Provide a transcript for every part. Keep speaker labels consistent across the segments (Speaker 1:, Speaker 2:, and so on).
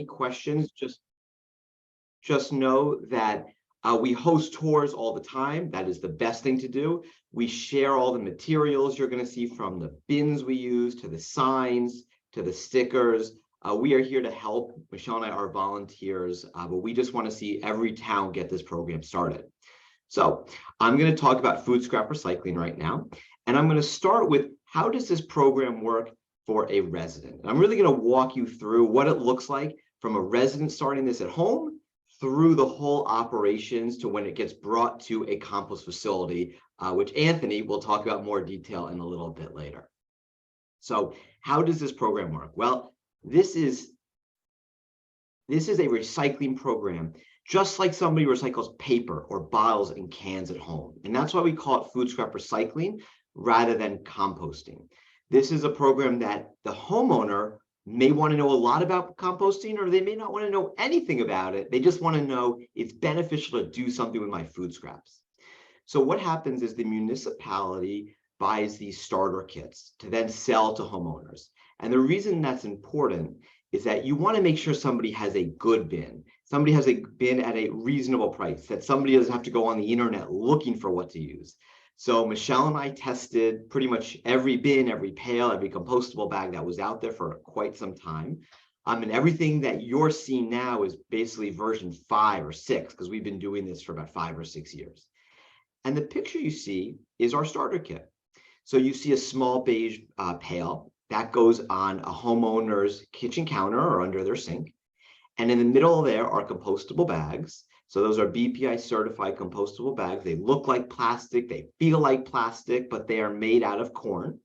Speaker 1: questions, just know that we host tours all the time. That is the best thing to do. We share all the materials you're going to see, from the bins we use to the signs to the stickers. We are here to help. Michelle and I are volunteers, but we just want to see every town get this program started. So I'm going to talk about food scrap recycling right now, and I'm going to start with, how does this program work for a resident? And I'm really going to walk you through what it looks like from a resident starting this at home through the whole operations to when it gets brought to a compost facility, which Anthony will talk about more detail in a little bit later. So how does this program work? Well, this is a recycling program, just like somebody recycles paper or bottles and cans at home. And that's why we call it food scrap recycling rather than composting. This is a program that the homeowner may want to know a lot about composting, or they may not want to know anything about it. They just want to know it's beneficial to do something with my food scraps. So what happens is the municipality buys these starter kits to then sell to homeowners. And the reason that's important is that you want to make sure somebody has a good bin. Somebody has a bin at a reasonable price, that somebody doesn't have to go on the internet looking for what to use. So Michelle and I tested pretty much every bin, every pail, every compostable bag that was out there for quite some time. And everything that you're seeing now is basically version 5 or 6, because we've been doing this for about 5 or 6 years. And the picture you see is our starter kit. So you see a small beige pail that goes on a homeowner's kitchen counter or under their sink. And in the middle there are compostable bags. So those are BPI certified compostable bags. They look like plastic, they feel like plastic, but they are made out of corn.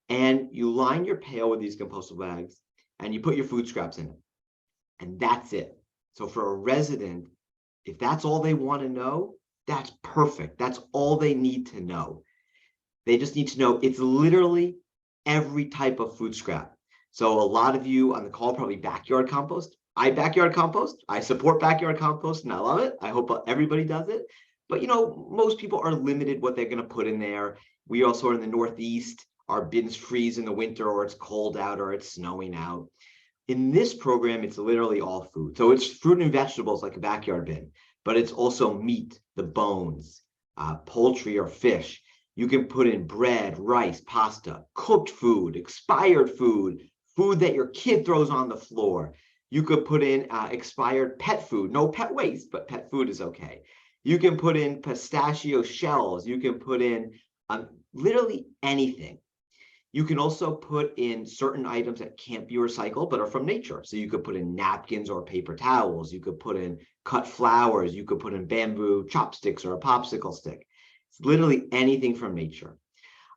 Speaker 1: And you line your pail with these compostable bags and you put your food scraps in it. And that's it. So for a resident, if that's all they want to know, that's perfect. That's all they need to know. They just need to know it's literally every type of food scrap. So a lot of you on the call probably backyard compost. I backyard compost. I support backyard compost and I love it. I hope everybody does it. But most people are limited what they're going to put in there. We also are in the Northeast. Our bins freeze in the winter, or it's cold out, or it's snowing out. In this program, it's literally all food. So it's fruit and vegetables like a backyard bin, but it's also meat, the bones, poultry or fish. You can put in bread, rice, pasta, cooked food, expired food, food that your kid throws on the floor. You could put in expired pet food, no pet waste, but pet food is okay. You can put in pistachio shells. You can put in literally anything. You can also put in certain items that can't be recycled, but are from nature. So you could put in napkins or paper towels. You could put in cut flowers. You could put in bamboo chopsticks or a popsicle stick. It's literally anything from nature.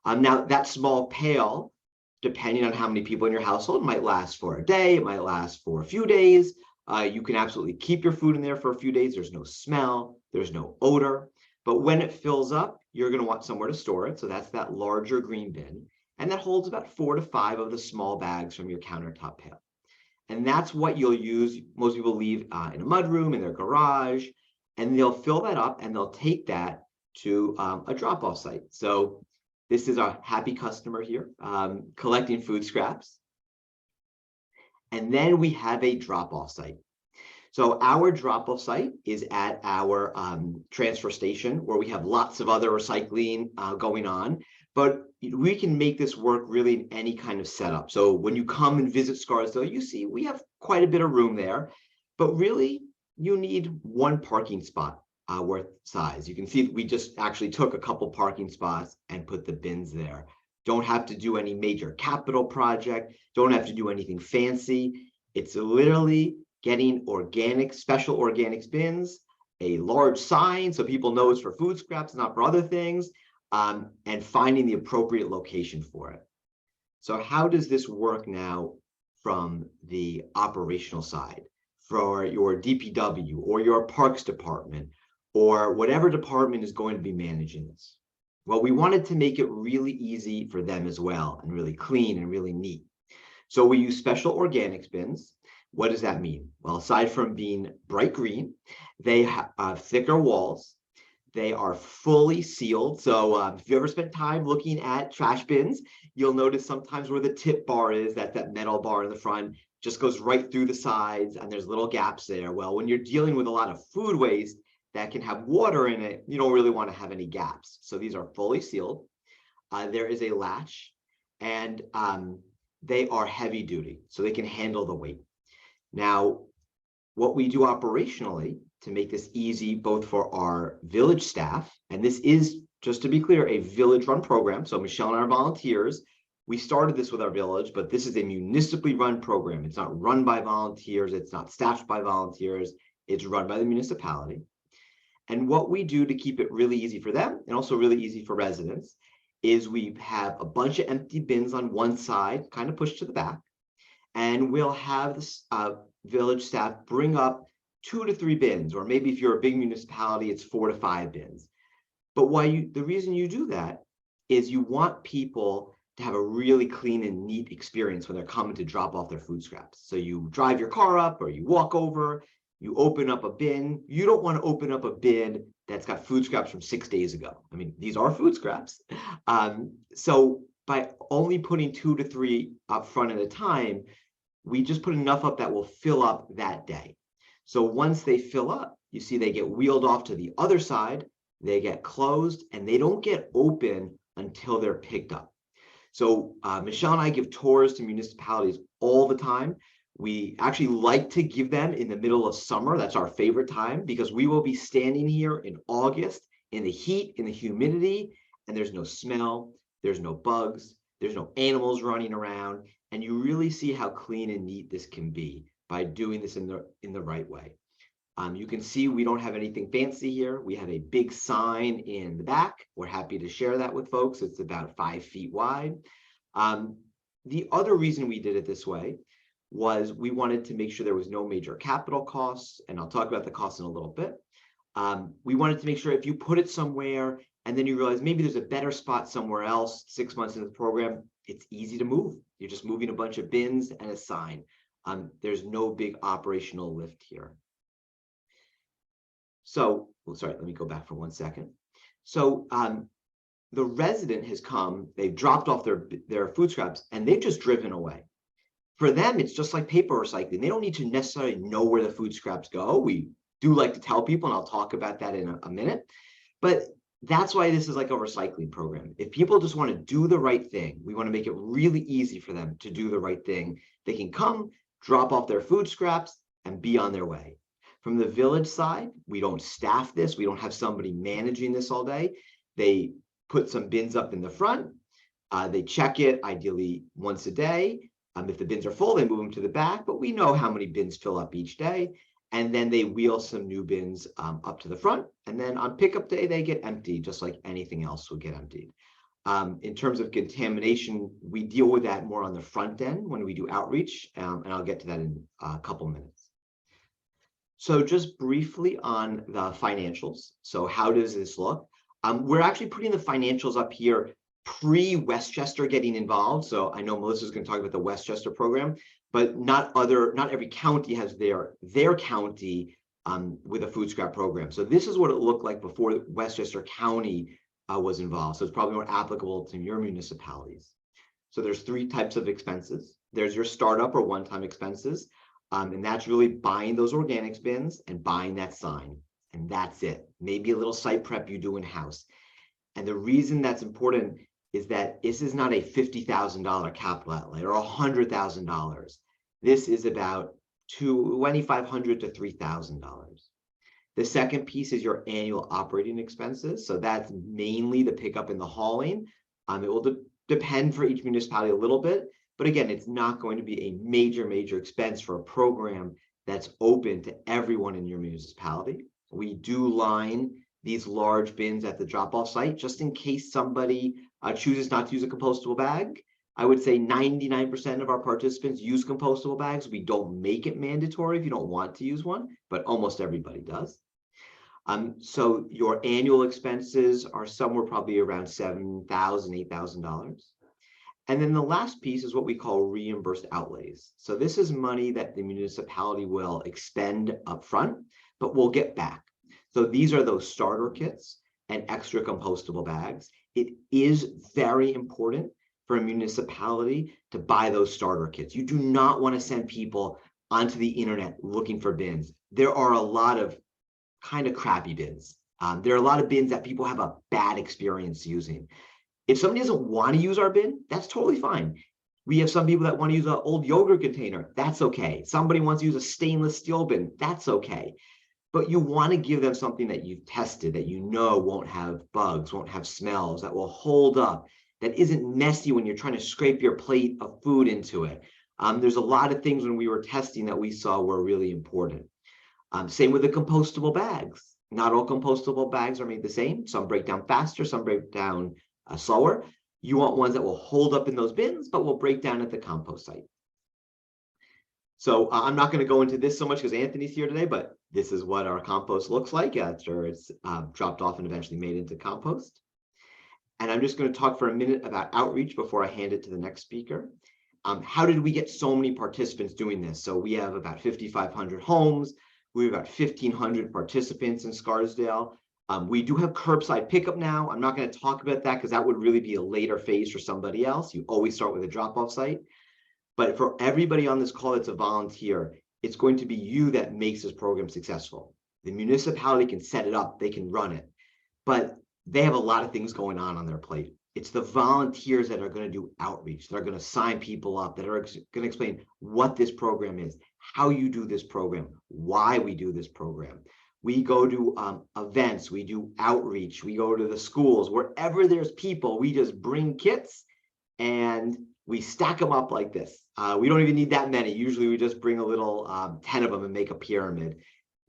Speaker 1: Now, that small pail, depending on how many people in your household, might last for a day. It might last for a few days. You can absolutely keep your food in there for a few days. There's no smell. There's no odor. But when it fills up, you're going to want somewhere to store it. So that's that larger green bin. And that holds about 4 to 5 of the small bags from your countertop pail. And that's what you'll use. Most people leave in a mudroom, in their garage, and they'll fill that up and they'll take that to a drop-off site. So this is our happy customer here collecting food scraps. And then we have a drop-off site. So our drop-off site is at our transfer station, where we have lots of other recycling going on. But we can make this work really in any kind of setup. So when you come and visit Scarsdale, you see we have quite a bit of room there. But really, you need one parking spot worth size. You can see we just actually took a couple parking spots and put the bins there. Don't have to do any major capital project. Don't have to do anything fancy. It's literally getting organic, special organics bins, a large sign so people know it's for food scraps, not for other things, and finding the appropriate location for it. So how does this work now from the operational side for your DPW or your parks department or whatever department is going to be managing this? Well, we wanted to make it really easy for them as well, and really clean and really neat. So we use special organics bins. What does that mean? Well, aside from being bright green, they have thicker walls. They are fully sealed. So if you ever spent time looking at trash bins, you'll notice sometimes where the tip bar is, that metal bar in the front, just goes right through the sides and there's little gaps there. Well, when you're dealing with a lot of food waste that can have water in it, you don't really want to have any gaps. So these are fully sealed. There is a latch, and they are heavy duty, so they can handle the weight. Now, what we do operationally to make this easy, both for our village staff, and this is, just to be clear, a village-run program. So Michelle and our volunteers, we started this with our village, but this is a municipally run program. It's not run by volunteers. It's not staffed by volunteers. It's run by the municipality. And what we do to keep it really easy for them and also really easy for residents is we have a bunch of empty bins on one side, kind of pushed to the back, and we'll have the village staff bring up 2 to 3 bins, or maybe if you're a big municipality, it's 4 to 5 bins. But the reason you do that is you want people to have a really clean and neat experience when they're coming to drop off their food scraps. So you drive your car up or you walk over, you open up a bin. You don't want to open up a bin that's got food scraps from 6 days ago. I mean, these are food scraps. So by only putting 2 to 3 up front at a time, we just put enough up that will fill up that day. So once they fill up, you see they get wheeled off to the other side, they get closed, and they don't get open until they're picked up. So Michelle and I give tours to municipalities all the time. We actually like to give them in the middle of summer. That's our favorite time, because we will be standing here in August in the heat, in the humidity, and there's no smell, there's no bugs, there's no animals running around, and you really see how clean and neat this can be by doing this in the right way. You can see we don't have anything fancy here. We have a big sign in the back. We're happy to share that with folks. It's about 5 feet wide. The other reason we did it this way was we wanted to make sure there was no major capital costs, and I'll talk about the costs in a little bit. We wanted to make sure if you put it somewhere and then you realize maybe there's a better spot somewhere else 6 months into the program, it's easy to move. You're just moving a bunch of bins and a sign. There's no big operational lift here. So, sorry, let me go back for 1 second. So the resident has come, they've dropped off their food scraps, and they've just driven away. For them, it's just like paper recycling. They don't need to necessarily know where the food scraps go. We do like to tell people, and I'll talk about that in a minute. But that's why this is like a recycling program. If people just want to do the right thing, we want to make it really easy for them to do the right thing. They can come, drop off their food scraps, and be on their way. From the village side, we don't staff this. We don't have somebody managing this all day. They put some bins up in the front. They check it ideally once a day. If the bins are full, they move them to the back, but we know how many bins fill up each day. And then they wheel some new bins up to the front. And then on pickup day, they get emptied, just like anything else will get emptied. In terms of contamination, we deal with that more on the front end when we do outreach, and I'll get to that in a couple minutes. So just briefly on the financials. So how does this look? We're actually putting the financials up here pre-Westchester getting involved. So I know Melissa's going to talk about the Westchester program, but not every county has their county with a food scrap program. So this is what it looked like before Westchester County was involved. So it's probably more applicable to your municipalities. So there's 3 types of expenses. There's your startup or one-time expenses. And that's really buying those organics bins and buying that sign. And that's it. Maybe a little site prep you do in-house. And the reason that's important is that this is not a $50,000 capital outlay or $100,000. This is about $2,500 to $3,000. The second piece is your annual operating expenses. So that's mainly the pickup and the hauling. It will depend for each municipality a little bit, but again, it's not going to be a major expense for a program that's open to everyone in your municipality. We do line these large bins at the drop-off site just in case somebody chooses not to use a compostable bag. I would say 99% of our participants use compostable bags. We don't make it mandatory if you don't want to use one, but almost everybody does. So your annual expenses are somewhere probably around $7,000, $8,000. And then the last piece is what we call reimbursed outlays. So this is money that the municipality will expend upfront, but we'll get back. So these are those starter kits and extra compostable bags. It is very important for a municipality to buy those starter kits. You do not want to send people onto the internet looking for bins. There are a lot of kind of crappy bins. There are a lot of bins that people have a bad experience using. If somebody doesn't want to use our bin, that's totally fine. We have some people that want to use an old yogurt container. That's okay. Somebody wants to use a stainless steel bin. That's okay. But you want to give them something that you've tested, that you know won't have bugs, won't have smells, that will hold up, that isn't messy when you're trying to scrape your plate of food into it. There's a lot of things when we were testing that we saw were really important. Same with the compostable bags. Not all compostable bags are made the same. Some break down faster, some break down slower. You want ones that will hold up in those bins, but will break down at the compost site. So I'm not going to go into this so much because Anthony's here today, but this is what our compost looks like after it's dropped off and eventually made into compost. And I'm just going to talk for a minute about outreach before I hand it to the next speaker. How did we get so many participants doing this? So we have about 5,500 homes. We have about 1,500 participants in Scarsdale. We do have curbside pickup now. I'm not going to talk about that because that would really be a later phase for somebody else. You always start with a drop-off site. But for everybody on this call that's a volunteer, it's going to be you that makes this program successful. The municipality can set it up, they can run it, but they have a lot of things going on their plate. It's the volunteers that are going to do outreach, that are going to sign people up, that are going to explain what this program is, how you do this program, why we do this program. We go to events, we do outreach, we go to the schools, wherever there's people, we just bring kits and we stack them up like this. We don't even need that many. Usually we just bring a little 10 of them and make a pyramid.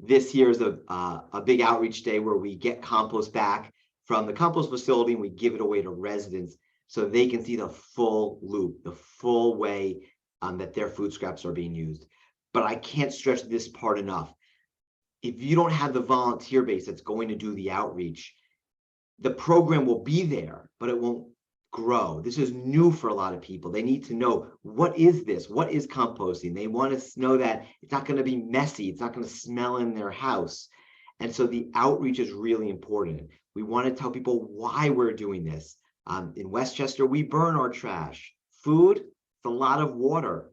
Speaker 1: This year is a big outreach day where we get compost back from the compost facility and we give it away to residents so they can see the full loop, the full way that their food scraps are being used. But I can't stress this part enough. If you don't have the volunteer base that's going to do the outreach, the program will be there, but it won't grow. This is new for a lot of people. They need to know, what is this? What is composting? They want to know that it's not going to be messy. It's not going to smell in their house. And so the outreach is really important. We want to tell people why we're doing this. In Westchester, we burn our trash. Food, it's a lot of water.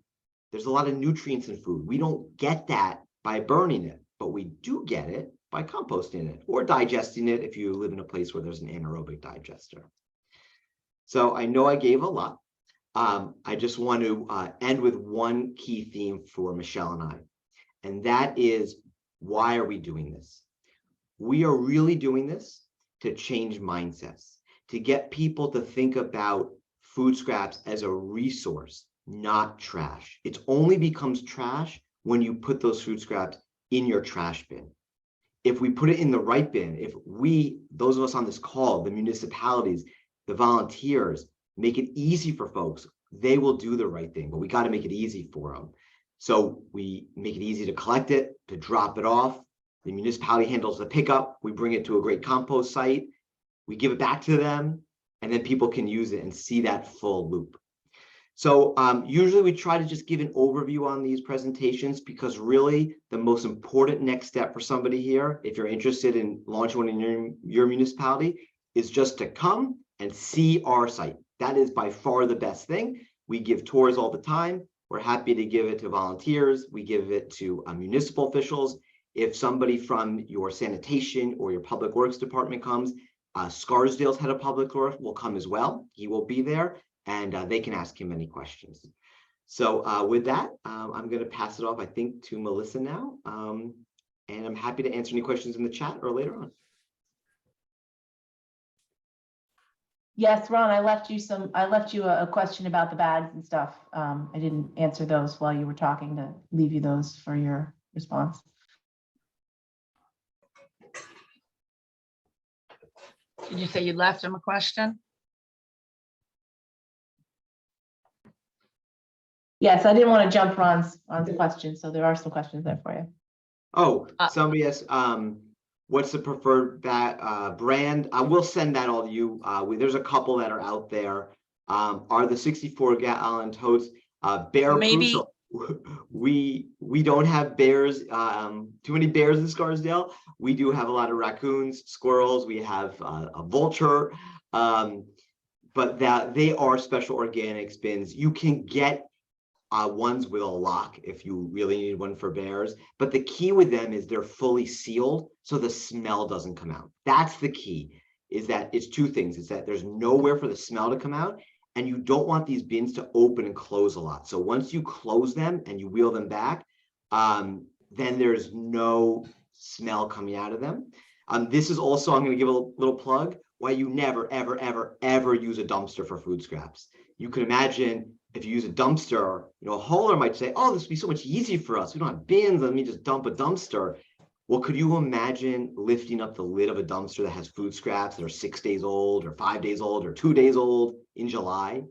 Speaker 1: There's a lot of nutrients in food. We don't get that by burning it, but we do get it by composting it or digesting it if you live in a place where there's an anaerobic digester. So I know I gave a lot. I just want to end with one key theme for Michelle and I, and that is, why are we doing this? We are really doing this to change mindsets, to get people to think about food scraps as a resource, not trash. It only becomes trash when you put those food scraps in your trash bin. If we put it in the right bin, if we, those of us on this call, the municipalities, the volunteers, make it easy for folks, they will do the right thing, but we got to make it easy for them. So we make it easy to collect it, to drop it off. The municipality handles the pickup. We bring it to a great compost site. We give it back to them, and then people can use it and see that full loop. So usually we try to just give an overview on these presentations, because really the most important next step for somebody here, if you're interested in launching one in your municipality, is just to come and see our site. That is by far the best thing. We give tours all the time. We're happy to give it to volunteers. We give it to municipal officials. If somebody from your sanitation or your public works department comes, Scarsdale's head of public works will come as well. He will be there, and they can ask him any questions. So with that, I'm going to pass it off, I think, to Melissa now. And I'm happy to answer any questions in the chat or later on.
Speaker 2: Yes, Ron, I left you a question about the bags and stuff. I didn't answer those while you were talking, to leave you those for your response.
Speaker 3: Did you say you left him a question?
Speaker 2: Yes, I didn't want to jump Ron's question, so there are some questions there for you.
Speaker 1: Oh, somebody asked, what's the preferred brand? I will send that all to you. There's a couple that are out there. Are the 64-gallon totes bear proof? So we don't have bears, too many bears in Scarsdale. We do have a lot of raccoons, squirrels. We have a vulture. but that they are special organics bins. You can get ones with a lock if you really need one for bears. But the key with them is they're fully sealed, so the smell doesn't come out. That's the key, is that it's two things. It's that there's nowhere for the smell to come out, and you don't want these bins to open and close a lot. So once you close them and you wheel them back, then there's no smell coming out of them. This is also, I'm going to give a little plug, why you never, ever, ever, ever use a dumpster for food scraps. You could imagine if you use a dumpster, a hauler might say, oh, this would be so much easier for us. We don't have bins. Let me just dump a dumpster. Well, could you imagine lifting up the lid of a dumpster that has food scraps that are 6 days old or 5 days old or 2 days old in July?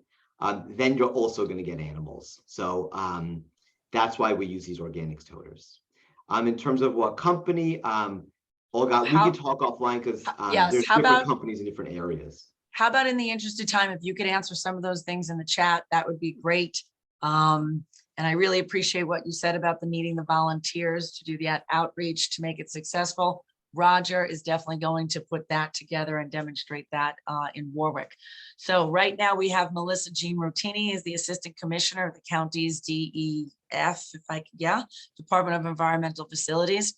Speaker 1: Then you're also going to get animals. So that's why we use these organics toters. In terms of what company, Olga, we could talk offline because
Speaker 3: yes,
Speaker 1: there's different companies in different areas.
Speaker 3: How about, in the interest of time, if you could answer some of those things in the chat, that would be great. And I really appreciate what you said about the meeting the volunteers to do the outreach to make it successful. Roger is definitely going to put that together and demonstrate that in Warwick. So right now we have Melissa Jean Rotini is the Assistant Commissioner of the county's DEF, Department of Environmental Facilities.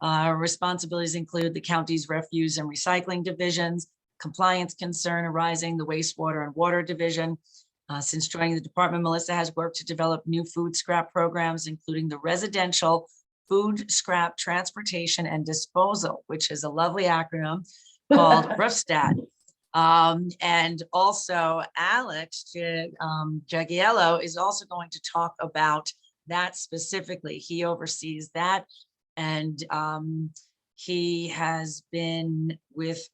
Speaker 3: Responsibilities include the county's refuse and recycling divisions, compliance concern arising, the wastewater and water division. Since joining the department, Melissa has worked to develop new food scrap programs, including the residential food scrap transportation and disposal, which is a lovely acronym called RFSTAT. And also Alex Jagiello is also going to talk about that specifically. He oversees that. And he has been with,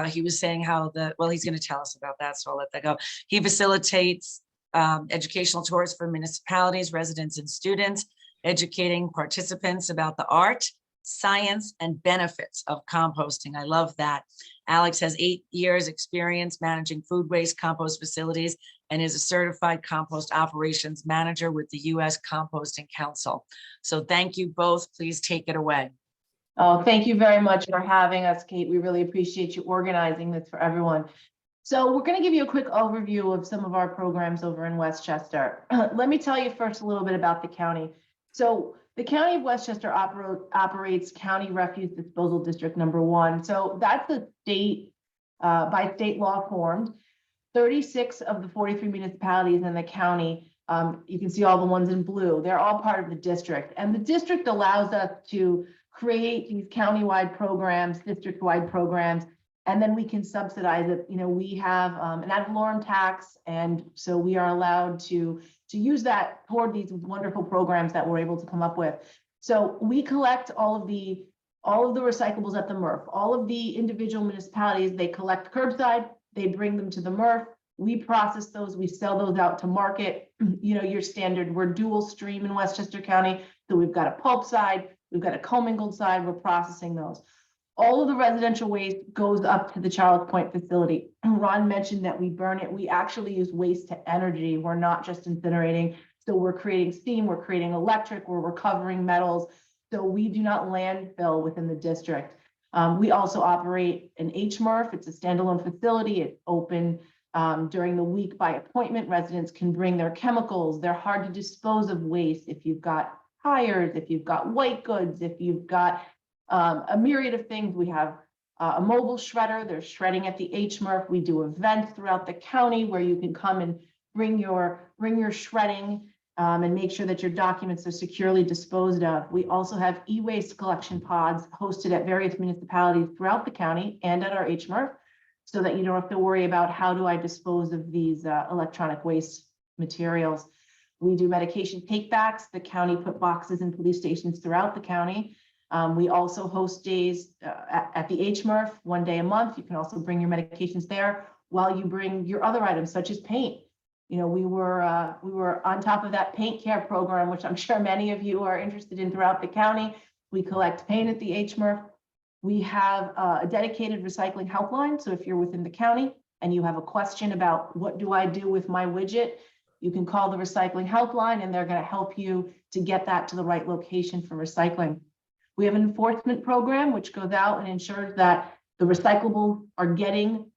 Speaker 3: he was saying how he's going to tell us about that, so I'll let that go. He facilitates educational tours for municipalities, residents, and students, educating participants about the art, science, and benefits of composting. I love that. Alex has 8 years experience managing food waste compost facilities and is a certified compost operations manager with the U.S. Composting Council. So thank you both. Please take it away.
Speaker 2: Oh, thank you very much for having us, Kate. We really appreciate you organizing this for everyone. So we're going to give you a quick overview of some of our programs over in Westchester. Let me tell you first a little bit about the county. So the County of Westchester operates County Refuse Disposal District number 1. So that's a state, by state law formed. 36 of the 43 municipalities in the county, you can see all the ones in blue, they're all part of the district. And the district allows us to create these county-wide programs, district-wide programs, and then we can subsidize it. We have an ad valorem tax, and so we are allowed to use that toward these wonderful programs that we're able to come up with. So we collect all of the recyclables at the MRF. All of the individual municipalities, they collect curbside, they bring them to the MRF. We process those, we sell those out to market. Your standard, we're dual stream in Westchester County. So we've got a pulp side, we've got a commingled side, we're processing those. All of the residential waste goes up to the Charles Point facility. Ron mentioned that we burn it. We actually use waste to energy. We're not just incinerating. So we're creating steam, we're creating electric, we're recovering metals. So we do not landfill within the district. We also operate an HMRF. It's a standalone facility. It's open during the week by appointment. Residents can bring their chemicals. They're hard to dispose of waste. If you've got tires, if you've got white goods, if you've got a myriad of things, we have a mobile shredder. They're shredding at the HMRF. We do events throughout the county where you can come and bring your shredding and make sure that your documents are securely disposed of. We also have e-waste collection pods hosted at various municipalities throughout the county and at our HMRF, so that you don't have to worry about how do I dispose of these electronic waste materials. We do medication takebacks. The county put boxes in police stations throughout the county. We also host days at the HMRF, 1 day a month. You can also bring your medications there while you bring your other items, such as paint. We were on top of that paint care program, which I'm sure many of you are interested in throughout the county. We collect paint at the HMRF. We have a dedicated recycling helpline. So if you're within the county and you have a question about what do I do with my widget, you can call the recycling helpline and they're going to help you to get that to the right location for recycling. We have an enforcement program which goes out and ensures that the recyclables are getting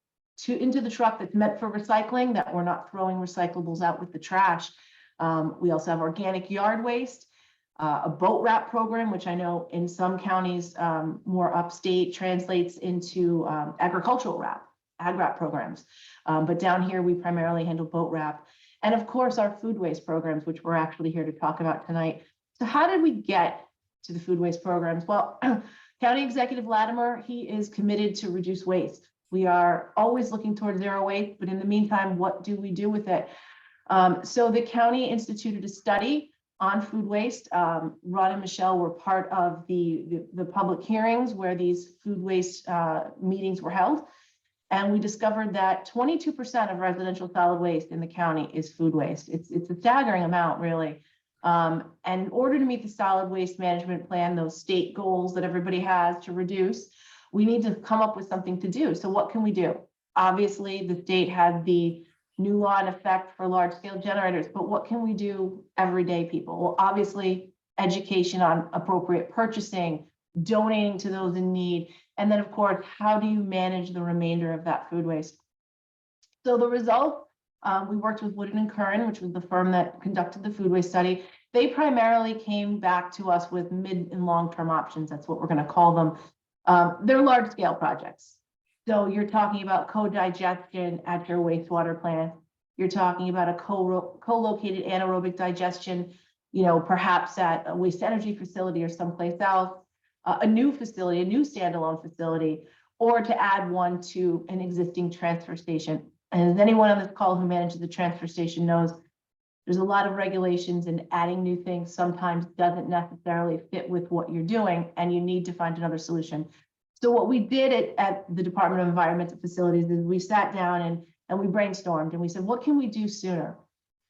Speaker 2: into the truck that's meant for recycling, that we're not throwing recyclables out with the trash. We also have organic yard waste, a boat wrap program, which I know in some counties more upstate translates into agricultural wrap, ag wrap programs. But down here, we primarily handle boat wrap. And of course, our food waste programs, which we're actually here to talk about tonight. So how did we get to the food waste programs? Well, County Executive Latimer, he is committed to reduce waste. We are always looking towards zero waste, but in the meantime, what do we do with it? So the county instituted a study on food waste. Ron and Michelle were part of the public hearings where these food waste meetings were held. And we discovered that 22% of residential solid waste in the county is food waste. It's a staggering amount, really. And in order to meet the solid waste management plan, those state goals that everybody has to reduce, we need to come up with something to do. So what can we do? Obviously, the state has the new law in effect for large scale generators, but what can we do everyday people? Well, obviously, education on appropriate purchasing, donating to those in need, and then of course, how do you manage the remainder of that food waste? So the result, we worked with Woodin and Curran, which was the firm that conducted the food waste study. They primarily came back to us with mid and long-term options. That's what we're going to call them. They're large scale projects. So you're talking about co-digestion at your wastewater plant. You're talking about a co-located anaerobic digestion, perhaps at a waste energy facility or someplace else, a new facility, a new standalone facility, or to add one to an existing transfer station. And as anyone on this call who manages the transfer station knows, there's a lot of regulations, and adding new things sometimes doesn't necessarily fit with what you're doing, and you need to find another solution. So what we did at the Department of Environmental Facilities is we sat down and we brainstormed and we said, what can we do sooner?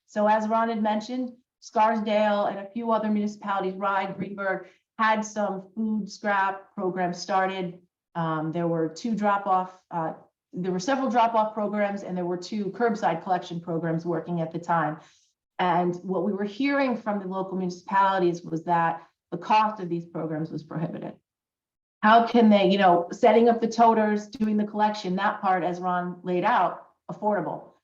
Speaker 2: So as Ron had mentioned, Scarsdale and a few other municipalities, Rye, Greenberg, had some food scrap programs started. There were several drop-off programs, and there were 2 curbside collection programs working at the time. And what we were hearing from the local municipalities was that the cost of these programs was prohibitive. How can they, setting up the toters, doing the collection, that part, as Ron laid out, affordable.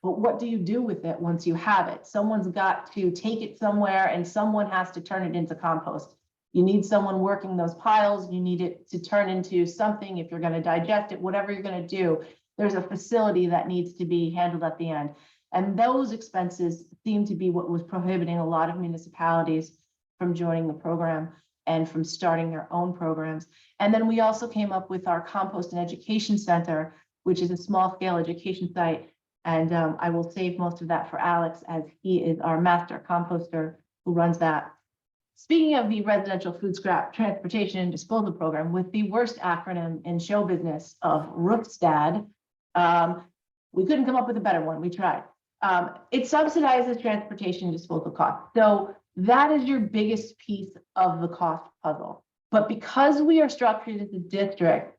Speaker 2: But what do you do with it once you have it? Someone's got to take it somewhere, and someone has to turn it into compost. You need someone working those piles. You need it to turn into something. If you're going to digest it, whatever you're going to do, there's a facility that needs to be handled at the end. And those expenses seem to be what was prohibiting a lot of municipalities from joining the program and from starting their own programs. And then we also came up with our Compost and Education Center, which is a small scale education site. And I will save most of that for Alex, as he is our master composter who runs that. Speaking of the Residential Food Scrap Transportation and Disposal Program, with the worst acronym in show business of RFSTAD, we couldn't come up with a better one. We tried. It subsidizes transportation and disposal costs. So that is your biggest piece of the cost puzzle. But because we are structured as a district,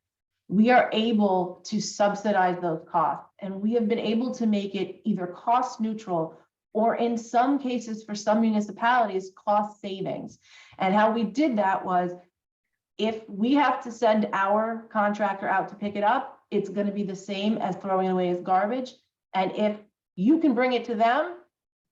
Speaker 2: we are able to subsidize those costs. And we have been able to make it either cost neutral, or in some cases, for some municipalities, cost savings. And how we did that was, if we have to send our contractor out to pick it up, it's going to be the same as throwing it away as garbage. And if you can bring it to them,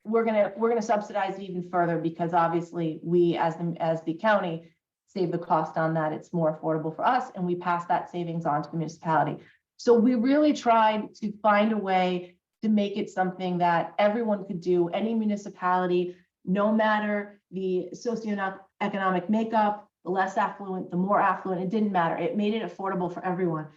Speaker 2: we're gonna subsidize it even further, because obviously we as the county save the cost on that. It's more affordable for us, and we pass that savings on to the municipality. So we really tried to find a way to make it something that everyone could do, any municipality, no matter the socioeconomic makeup, the less affluent, the more affluent, it didn't matter. It made it affordable for everyone.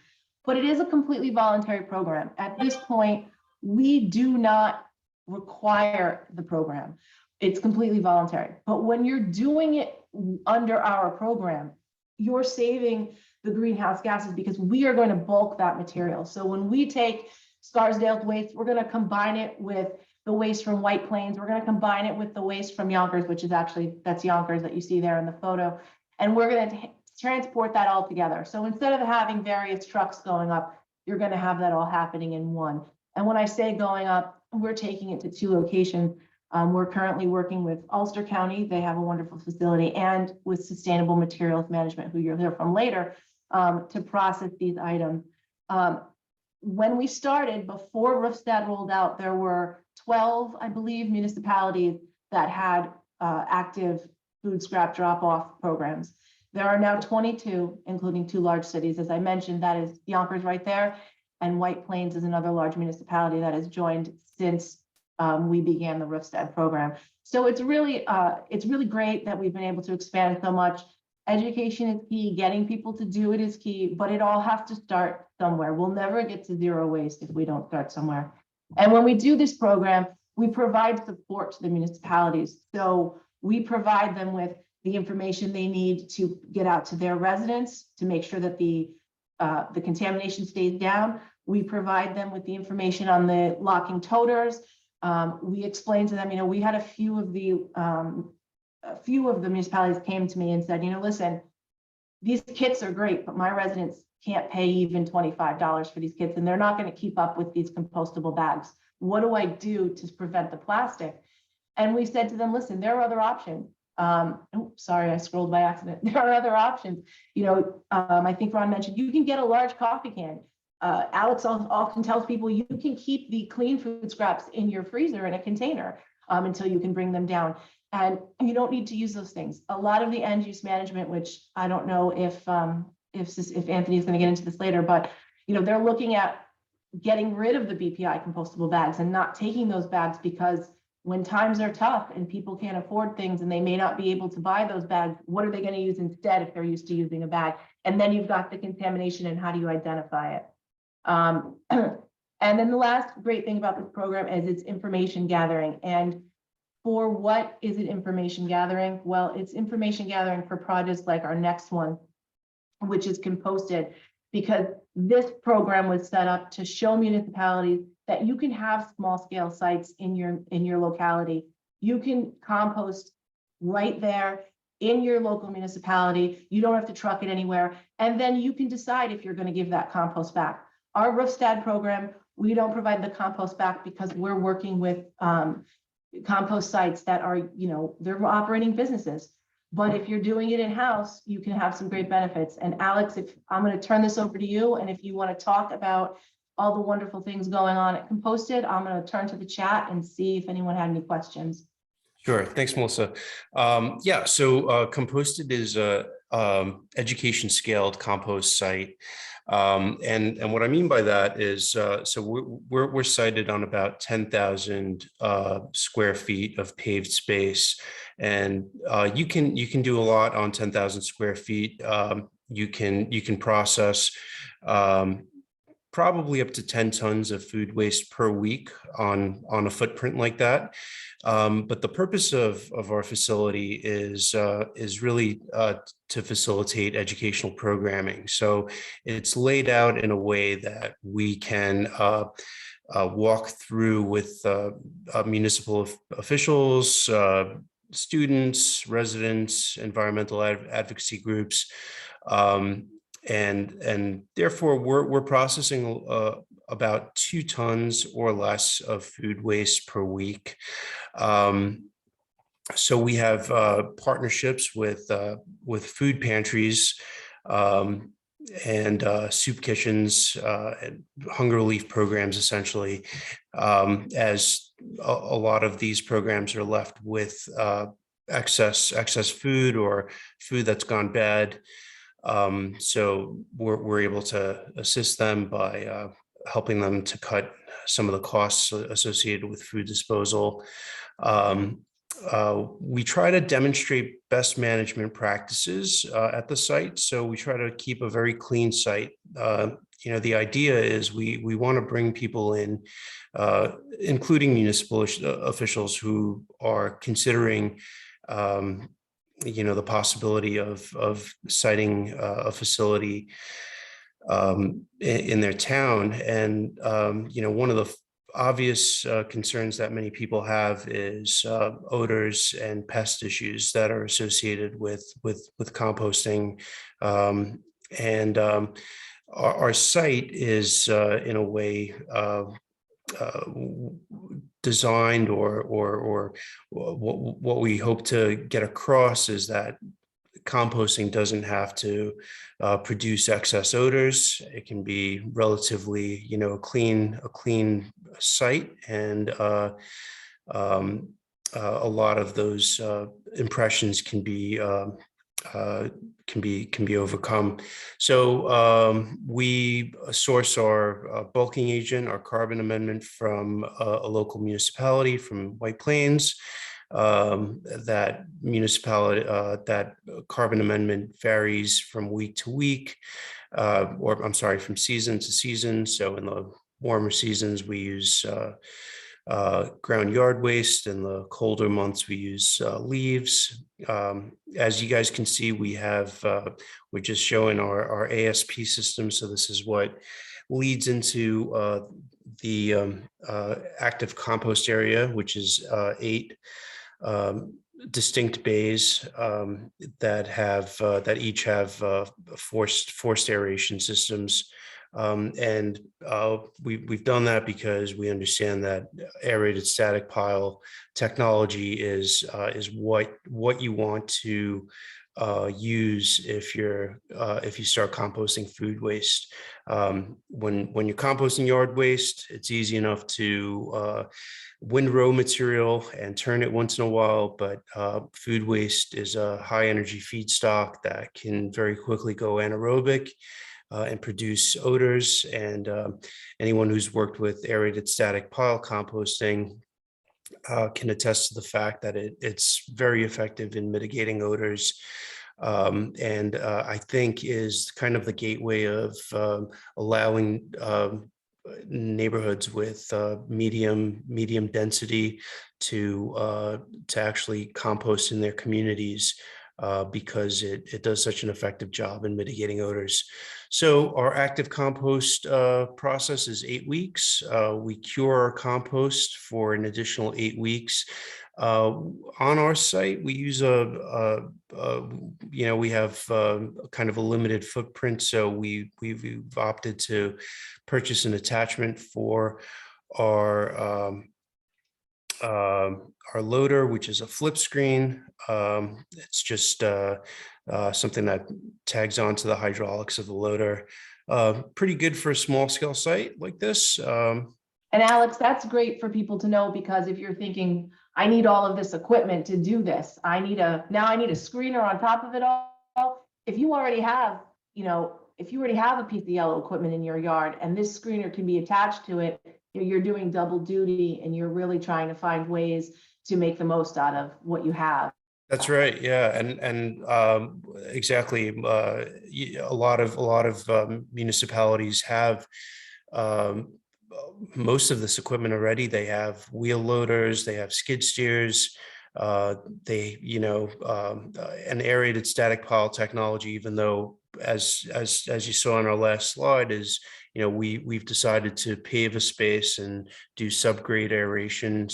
Speaker 2: But it is a completely voluntary program. At this point, we do not require the program. It's completely voluntary. But when you're doing it under our program, you're saving the greenhouse gases, because we are going to bulk that material. So when we take Scarsdale's waste, we're going to combine it with the waste from White Plains. We're going to combine it with the waste from Yonkers, which is actually, that's Yonkers that you see there in the photo. And we're going to transport that all together. So instead of having various trucks going up, you're going to have that all happening in one. And when I say going up, we're taking it to 2 locations. We're currently working with Ulster County. They have a wonderful facility, and with Sustainable Materials Management, who you'll hear from later, to process these items. when we started, before Roofstad rolled out, there were 12, I believe, municipalities that had active food scrap drop-off programs. There are now 22, including 2 large cities. As I mentioned, that is Yonkers right there, and White Plains is another large municipality that has joined since we began the Roofstad program. So it's really great that we've been able to expand so much. Education is key, getting people to do it is key, but it all has to start somewhere. We'll never get to zero waste if we don't start somewhere. And when we do this program, we provide support to the municipalities. So we provide them with the information they need to get out to their residents to make sure that the contamination stays down. We provide them with the information on the locking toters. We explain to them, you know, we had a few of the municipalities came to me and said, you know, listen, these kits are great, but my residents can't pay even $25 for these kits, and they're not going to keep up with these compostable bags. What do I do to prevent the plastic? And we said to them, listen, there are other options. Oh, sorry, I scrolled by accident. There are other options. You know, I think Ron mentioned you can get a large coffee can. Alex often tells people you can keep the clean food scraps in your freezer in a container until you can bring them down. And you don't need to use those things. A lot of the end use management, which I don't know if Anthony is going to get into this later, but you know, they're looking at getting rid of the BPI compostable bags and not taking those bags, because when times are tough and people can't afford things and they may not be able to buy those bags, what are they going to use instead if they're used to using a bag? And then you've got the contamination, and how do you identify it? And then the last great thing about this program is it's information gathering. And for what is it information gathering? Well, it's information gathering for projects like our next one, which is Composted, because this program was set up to show municipalities that you can have small scale sites in your locality. You can compost right there in your local municipality. You don't have to truck it anywhere. And then you can decide if you're going to give that compost back. Our Roofstad program, we don't provide the compost back because we're working with compost sites that are, you know, they're operating businesses. But if you're doing it in-house, you can have some great benefits. And Alex, if I'm going to turn this over to you, and if you want to talk about all the wonderful things going on at Composted, I'm going to turn to the chat and see if anyone had any questions.
Speaker 4: Sure. Thanks, Melissa. Yeah, so Composted is a education scaled compost site. And what I mean by that is, so we're sited on about 10,000 square feet of paved space, and you can do a lot on 10,000 square feet. You can process probably up to 10 tons of food waste per week on a footprint like that. But the purpose of our facility is really to facilitate educational programming. So it's laid out in a way that we can walk through with municipal officials, students, residents, environmental advocacy groups, and therefore we're processing about 2 tons or less of food waste per week. So we have partnerships with food pantries and soup kitchens and hunger relief programs, essentially, as a lot of these programs are left with excess food or food that's gone bad. So we're able to assist them by helping them to cut some of the costs associated with food disposal. We try to demonstrate best management practices at the site. So we try to keep a very clean site. You know, the idea is we want to bring people in, including municipal officials who are considering you know, the possibility of siting a facility in their town. And, you know, one of the obvious concerns that many people have is odors and pest issues that are associated with composting. Our site is in a way designed, or what we hope to get across is that composting doesn't have to produce excess odors. It can be relatively, a clean site, and a lot of those impressions can be overcome. So we source our bulking agent, our carbon amendment, from a local municipality, from White Plains. That municipality, that carbon amendment varies from week to week, or I'm sorry, from season to season. So in the warmer seasons, we use ground yard waste. In the colder months, we use leaves. As you guys can see, we're just showing our ASP system. So this is what leads into the active compost area, which is 8 distinct bays that each have forced aeration systems. And we've done that because we understand that aerated static pile technology is what you want to use if you start composting food waste. When you're composting yard waste, it's easy enough to windrow material and turn it once in a while, but food waste is a high energy feedstock that can very quickly go anaerobic and produce odors. And anyone who's worked with aerated static pile composting can attest to the fact that it's very effective in mitigating odors, and I think is kind of the gateway of allowing neighborhoods with medium density to actually compost in their communities, because it does such an effective job in mitigating odors. So our active compost process is 8 weeks. We cure our compost for an additional 8 weeks. On our site, we use we have kind of a limited footprint, so we've opted to purchase an attachment for our loader, which is a flip screen. It's just something that tags onto the hydraulics of the loader. Pretty good for a small scale site like this.
Speaker 2: And Alex, that's great for people to know, because if you're thinking, I need all of this equipment to do this, I need a screener on top of it all. If you already have, a piece of yellow equipment in your yard and this screener can be attached to it, you're doing double duty, and you're really trying to find ways to make the most out of what you have.
Speaker 4: That's right. Yeah. And exactly. A lot of municipalities have most of this equipment already. They have wheel loaders, they have skid steers, an aerated static pile technology, even though as you saw on our last slide, is we've decided to pave a space and do subgrade aeration,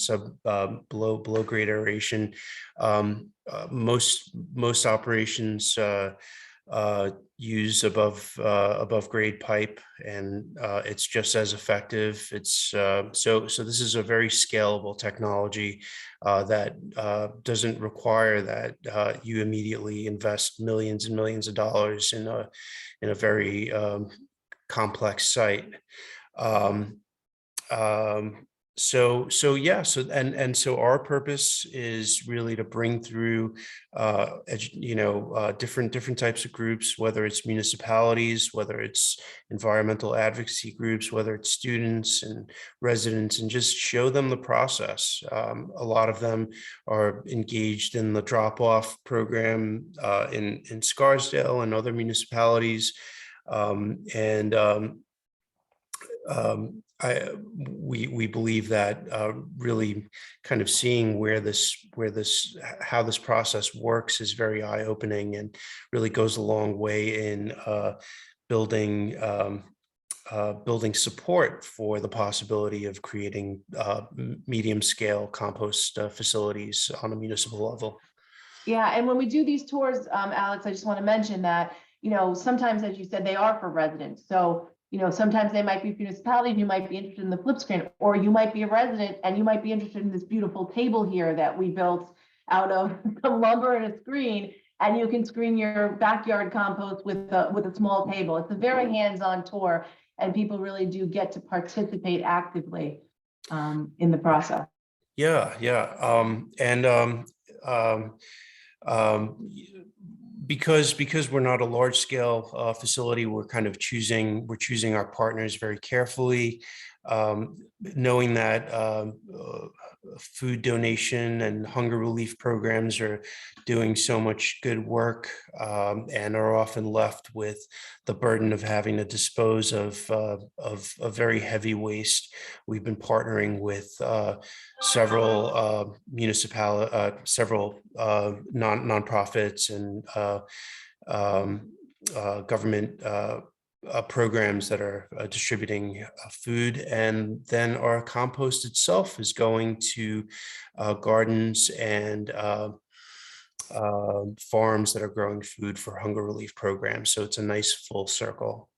Speaker 4: below grade aeration. Most operations use above grade pipe, and it's just as effective. It's so this is a very scalable technology that doesn't require that you immediately invest millions and millions of dollars in a very complex site. So our purpose is really to bring through different types of groups, whether it's municipalities, whether it's environmental advocacy groups, whether it's students and residents, and just show them the process. A lot of them are engaged in the drop-off program in Scarsdale and other municipalities. We believe that really kind of seeing how this process works is very eye-opening, and really goes a long way in building support for the possibility of creating medium-scale compost facilities on a municipal level.
Speaker 2: Yeah, and when we do these tours, Alex, I just want to mention that, sometimes, as you said, they are for residents. So, sometimes they might be municipalities, you might be interested in the flip screen, or you might be a resident and you might be interested in this beautiful table here that we built out of some lumber and a screen. and you can screen your backyard compost with a small table. It's a very hands-on tour, and people really do get to participate actively in the process.
Speaker 4: Yeah, yeah. Because we're not a large scale facility, we're choosing our partners very carefully, knowing that food donation and hunger relief programs are doing so much good work, and are often left with the burden of having to dispose of a very heavy waste. We've been partnering with several several nonprofits and government programs that are distributing food, and then our compost itself is going to gardens and farms that are growing food for hunger relief programs. So it's a nice full circle.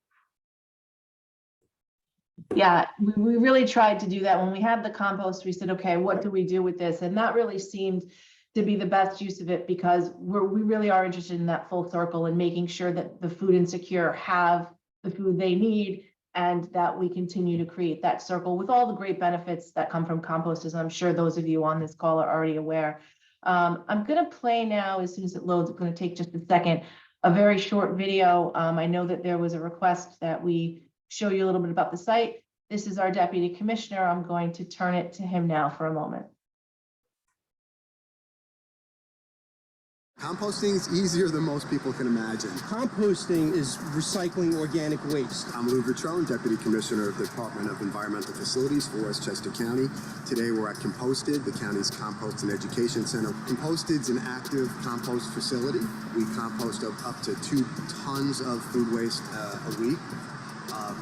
Speaker 2: Yeah, we really tried to do that. When we had the compost, we said, okay, what do we do with this? And that really seemed to be the best use of it, because we really are interested in that full circle and making sure that the food insecure have the food they need, and that we continue to create that circle with all the great benefits that come from compost, as I'm sure those of you on this call are already aware. I'm going to play now, as soon as it loads. It's going to take just a second, a very short video. I know that there was a request that we show you a little bit about the site. This is our Deputy Commissioner. I'm going to turn it to him now for a moment.
Speaker 5: Composting is easier than most people can imagine.
Speaker 6: Composting is recycling organic waste.
Speaker 5: I'm Lou Vitrone, Deputy Commissioner of the Department of Environmental Facilities for Westchester County. Today we're at Composted, the county's compost and education center. Composted's an active compost facility. We compost up to 2 tons of food waste a week,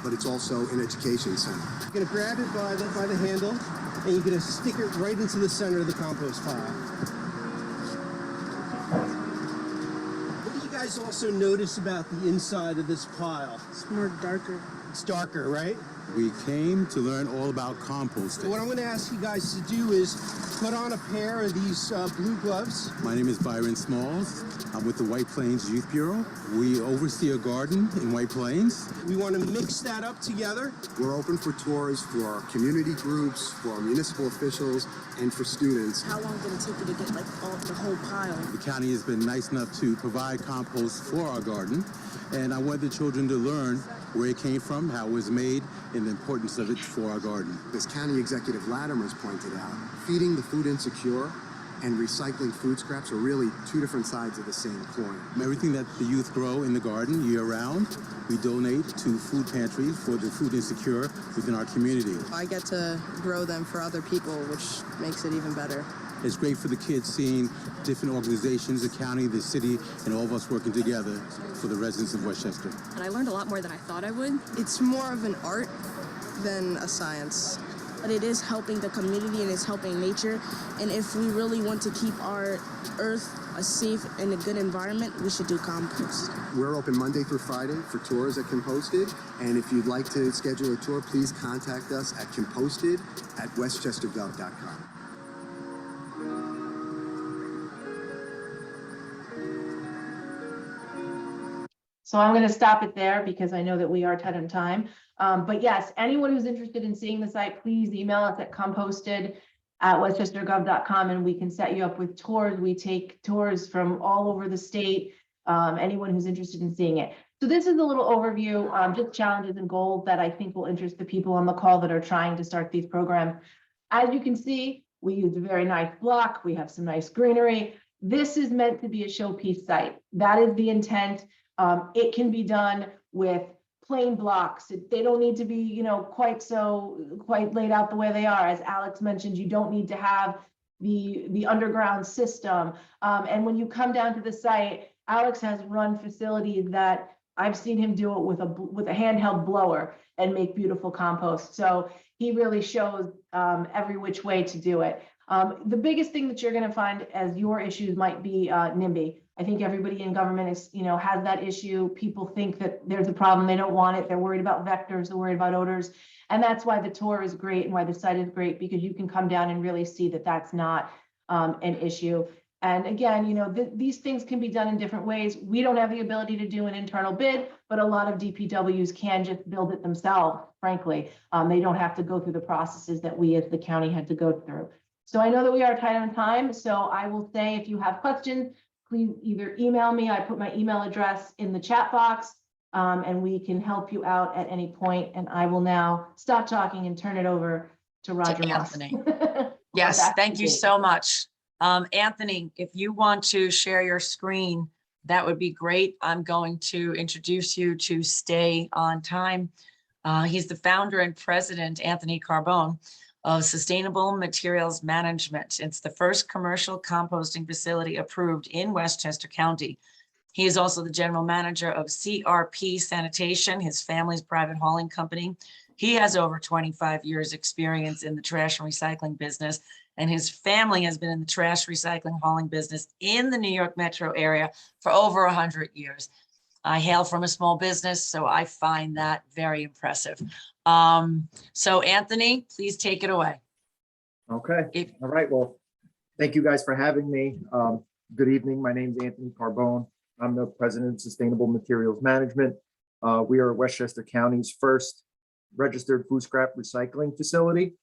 Speaker 5: but it's also an education center.
Speaker 6: You're going to grab it by the handle, and you're going to stick it right into the center of the compost pile. What do you guys also notice about the inside of this pile?
Speaker 7: It's more darker.
Speaker 6: It's darker, right?
Speaker 8: We came to learn all about composting.
Speaker 6: What I'm going to ask you guys to do is put on a pair of these blue gloves.
Speaker 8: My name is Byron Smalls. I'm with the White Plains Youth Bureau. We oversee a garden in White Plains.
Speaker 6: We want to mix that up together.
Speaker 5: We're open for tours for our community groups, for our municipal officials, and for students.
Speaker 7: How long did it take you to get like the whole pile?
Speaker 8: The county has been nice enough to provide compost for our garden, and I want the children to learn where it came from, how it was made, and the importance of it for our garden.
Speaker 5: As County Executive Latimer's pointed out, feeding the food insecure and recycling food scraps are really 2 different sides of the same coin.
Speaker 8: Everything that the youth grow in the garden year-round, we donate to food pantries for the food insecure within our community.
Speaker 7: I get to grow them for other people, which makes it even better.
Speaker 8: It's great for the kids seeing different organizations, the county, the city, and all of us working together for the residents of Westchester.
Speaker 9: And I learned a lot more than I thought I would.
Speaker 7: It's more of an art than a science. But it is helping the community and it's helping nature. And if we really want to keep our earth a safe and a good environment, we should do compost.
Speaker 5: We're open Monday through Friday for tours at Composted. And if you'd like to schedule a tour, please contact us at composted@westchestergov.com.
Speaker 2: So I'm going to stop it there because I know that we are tight on time. But yes, anyone who's interested in seeing the site, please email us at composted@westchestergov.com and we can set you up with tours. We take tours from all over the state, anyone who's interested in seeing it. So this is a little overview, just challenges and goals that I think will interest the people on the call that are trying to start these programs. As you can see, we use a very nice block. We have some nice greenery. This is meant to be a showpiece site. That is the intent. It can be done with plain blocks. They don't need to be, quite laid out the way they are. As Alex mentioned, you don't need to have the underground system. And when you come down to the site, Alex has run facilities that I've seen him do it with a handheld blower and make beautiful compost. So he really shows every which way to do it. The biggest thing that you're going to find as your issues might be NIMBY. I think everybody in government is, has that issue. People think that there's a problem. They don't want it. They're worried about vectors. They're worried about odors. And that's why the tour is great and why the site is great, because you can come down and really see that that's not an issue. And again, you know, these things can be done in different ways. We don't have the ability to do an internal bid, but a lot of DPWs can just build it themselves, frankly. They don't have to go through the processes that we as the county had to go through. So I know that we are tight on time, so I will say if you have questions, please either email me. I put my email address in the chat box, and we can help you out at any point. And I will now stop talking and turn it over to Roger Moss.
Speaker 3: Anthony. Yes, thank you so much. Anthony, if you want to share your screen, that would be great. I'm going to introduce you to Stay on Time. He's the founder and president, Anthony Carbone, of Sustainable Materials Management. It's the first commercial composting facility approved in Westchester County. He is also the general manager of CRP Sanitation, his family's private hauling company. He has over 25 years experience in the trash and recycling business, and his family has been in the trash recycling hauling business in the New York metro area for over 100 years. I hail from a small business, so I find that very impressive. So Anthony, please take it away.
Speaker 10: Okay. All right. Well, thank you guys for having me. Good evening. My name is Anthony Carbone. I'm the president of Sustainable Materials Management. We are Westchester County's first registered food scrap recycling facility.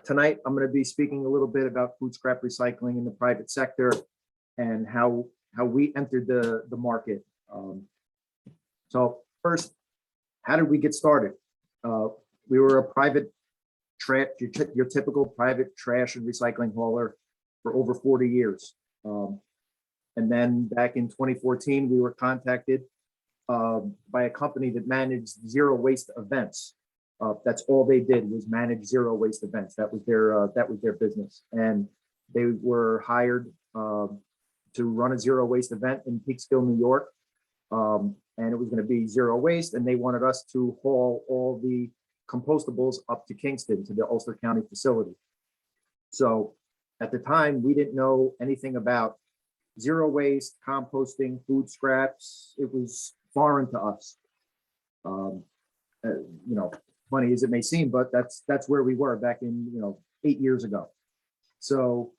Speaker 10: Tonight, I'm going to be speaking a little bit about food scrap recycling in the private sector and how we entered the market. So first, how did we get started? We were a private your typical private trash and recycling hauler for over 40 years. And then back in 2014, we were contacted by a company that managed zero waste events. That's all they did was manage zero waste events. That was their business, and they were hired to run a zero waste event in Peekskill, New York, and it was going to be zero waste. And they wanted us to haul all the compostables up to Kingston to the Ulster County facility. So at the time, we didn't know anything about zero waste, composting, food scraps. It was foreign to us. You know, funny as it may seem, but that's where we were back in, 8 years ago. So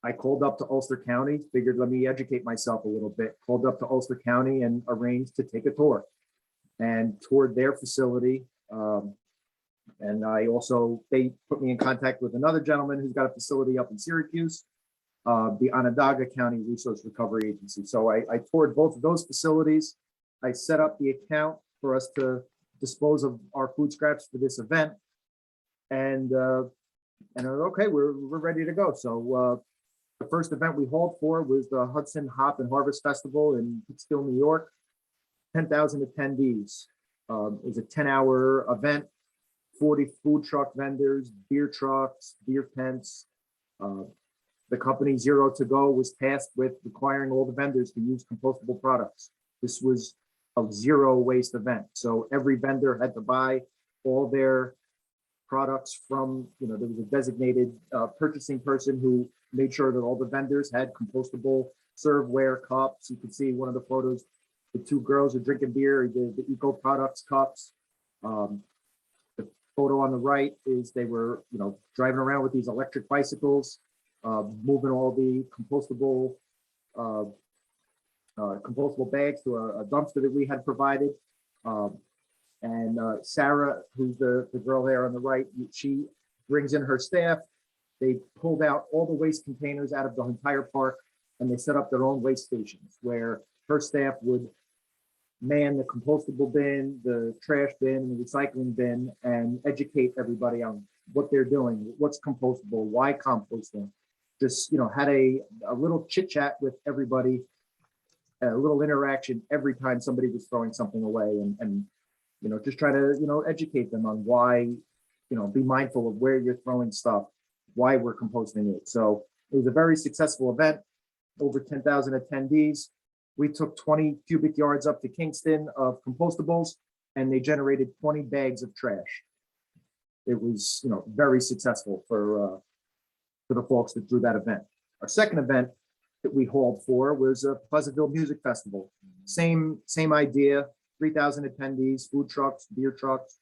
Speaker 10: I called up to Ulster County, figured let me educate myself a little bit, called up to Ulster County and arranged to take a tour and toured their facility. And they put me in contact with another gentleman who's got a facility up in Syracuse, the Onondaga County Resource Recovery Agency. So I toured both of those facilities. I set up the account for us to dispose of our food scraps for this event. And okay, we're ready to go. So the first event we hauled for was the Hudson Hop and Harvest Festival in Peekskill, New York. 10,000 attendees. It was a 10-hour event, 40 food truck vendors, beer trucks, beer tents. The company Zero to Go was tasked with requiring all the vendors to use compostable products. This was a zero waste event. So every vendor had to buy all their products from, there was a designated purchasing person who made sure that all the vendors had compostable serveware cups. You could see one of the photos, the two girls are drinking beer, the Eco Products cups. The photo on the right is they were, driving around with these electric bicycles, moving all the compostable bags to a dumpster that we had provided. And Sarah, who's the girl there on the right, she brings in her staff. They pulled out all the waste containers out of the entire park, and they set up their own waste stations where her staff would man the compostable bin, the trash bin, and the recycling bin, and educate everybody on what they're doing, what's compostable, why composting. Just, had a little chit chat with everybody, a little interaction every time somebody was throwing something away, and just try to, educate them on why, be mindful of where you're throwing stuff, why we're composting it. So it was a very successful event, over 10,000 attendees. We took 20 cubic yards up to Kingston of compostables, and they generated 20 bags of trash. It was, very successful for the folks that threw that event. Our second event that we hauled for was a Pleasantville Music Festival. Same idea, 3,000 attendees, food trucks, beer trucks,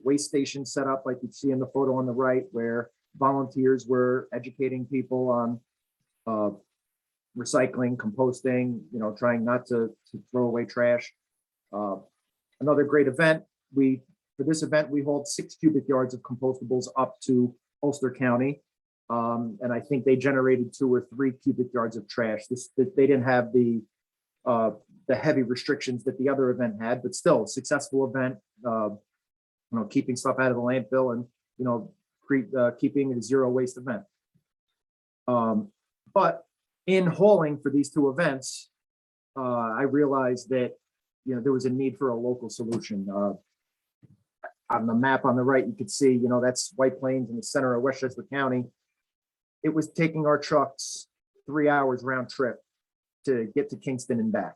Speaker 10: waste stations set up like you see in the photo on the right, where volunteers were educating people on recycling, composting, trying not to throw away trash. Another great event, for this event, we hauled 6 cubic yards of compostables up to Ulster County. And I think they generated 2 or 3 cubic yards of trash. They didn't have the heavy restrictions that the other event had, but still a successful event, keeping stuff out of the landfill and, keeping it a zero waste event. But in hauling for these 2 events, I realized that, there was a need for a local solution. On the map on the right, you could see, that's White Plains in the center of Westchester County. It was taking our trucks 3 hours round trip to get to Kingston and back,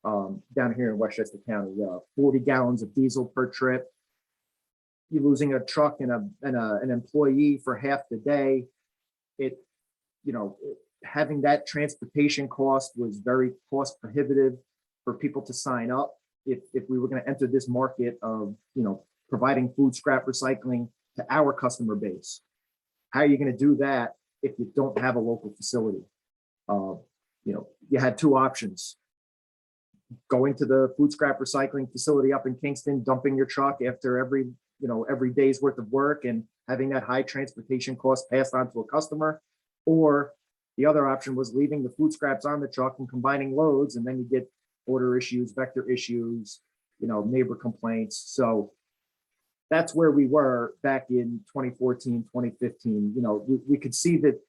Speaker 10: down here in Westchester County. 40 gallons of diesel per trip. You're losing a truck and an employee for half the day. Having that transportation cost was very cost prohibitive for people to sign up. If we were going to enter this market of, providing food scrap recycling to our customer base, how are you going to do that if you don't have a local facility? You had 2 options: going to the food scrap recycling facility up in Kingston, dumping your truck after every day's worth of work and having that high transportation cost passed on to a customer, or the other option was leaving the food scraps on the truck and combining loads, and then you get order issues, vector issues, neighbor complaints. So that's where we were back in 2014, 2015. We could see that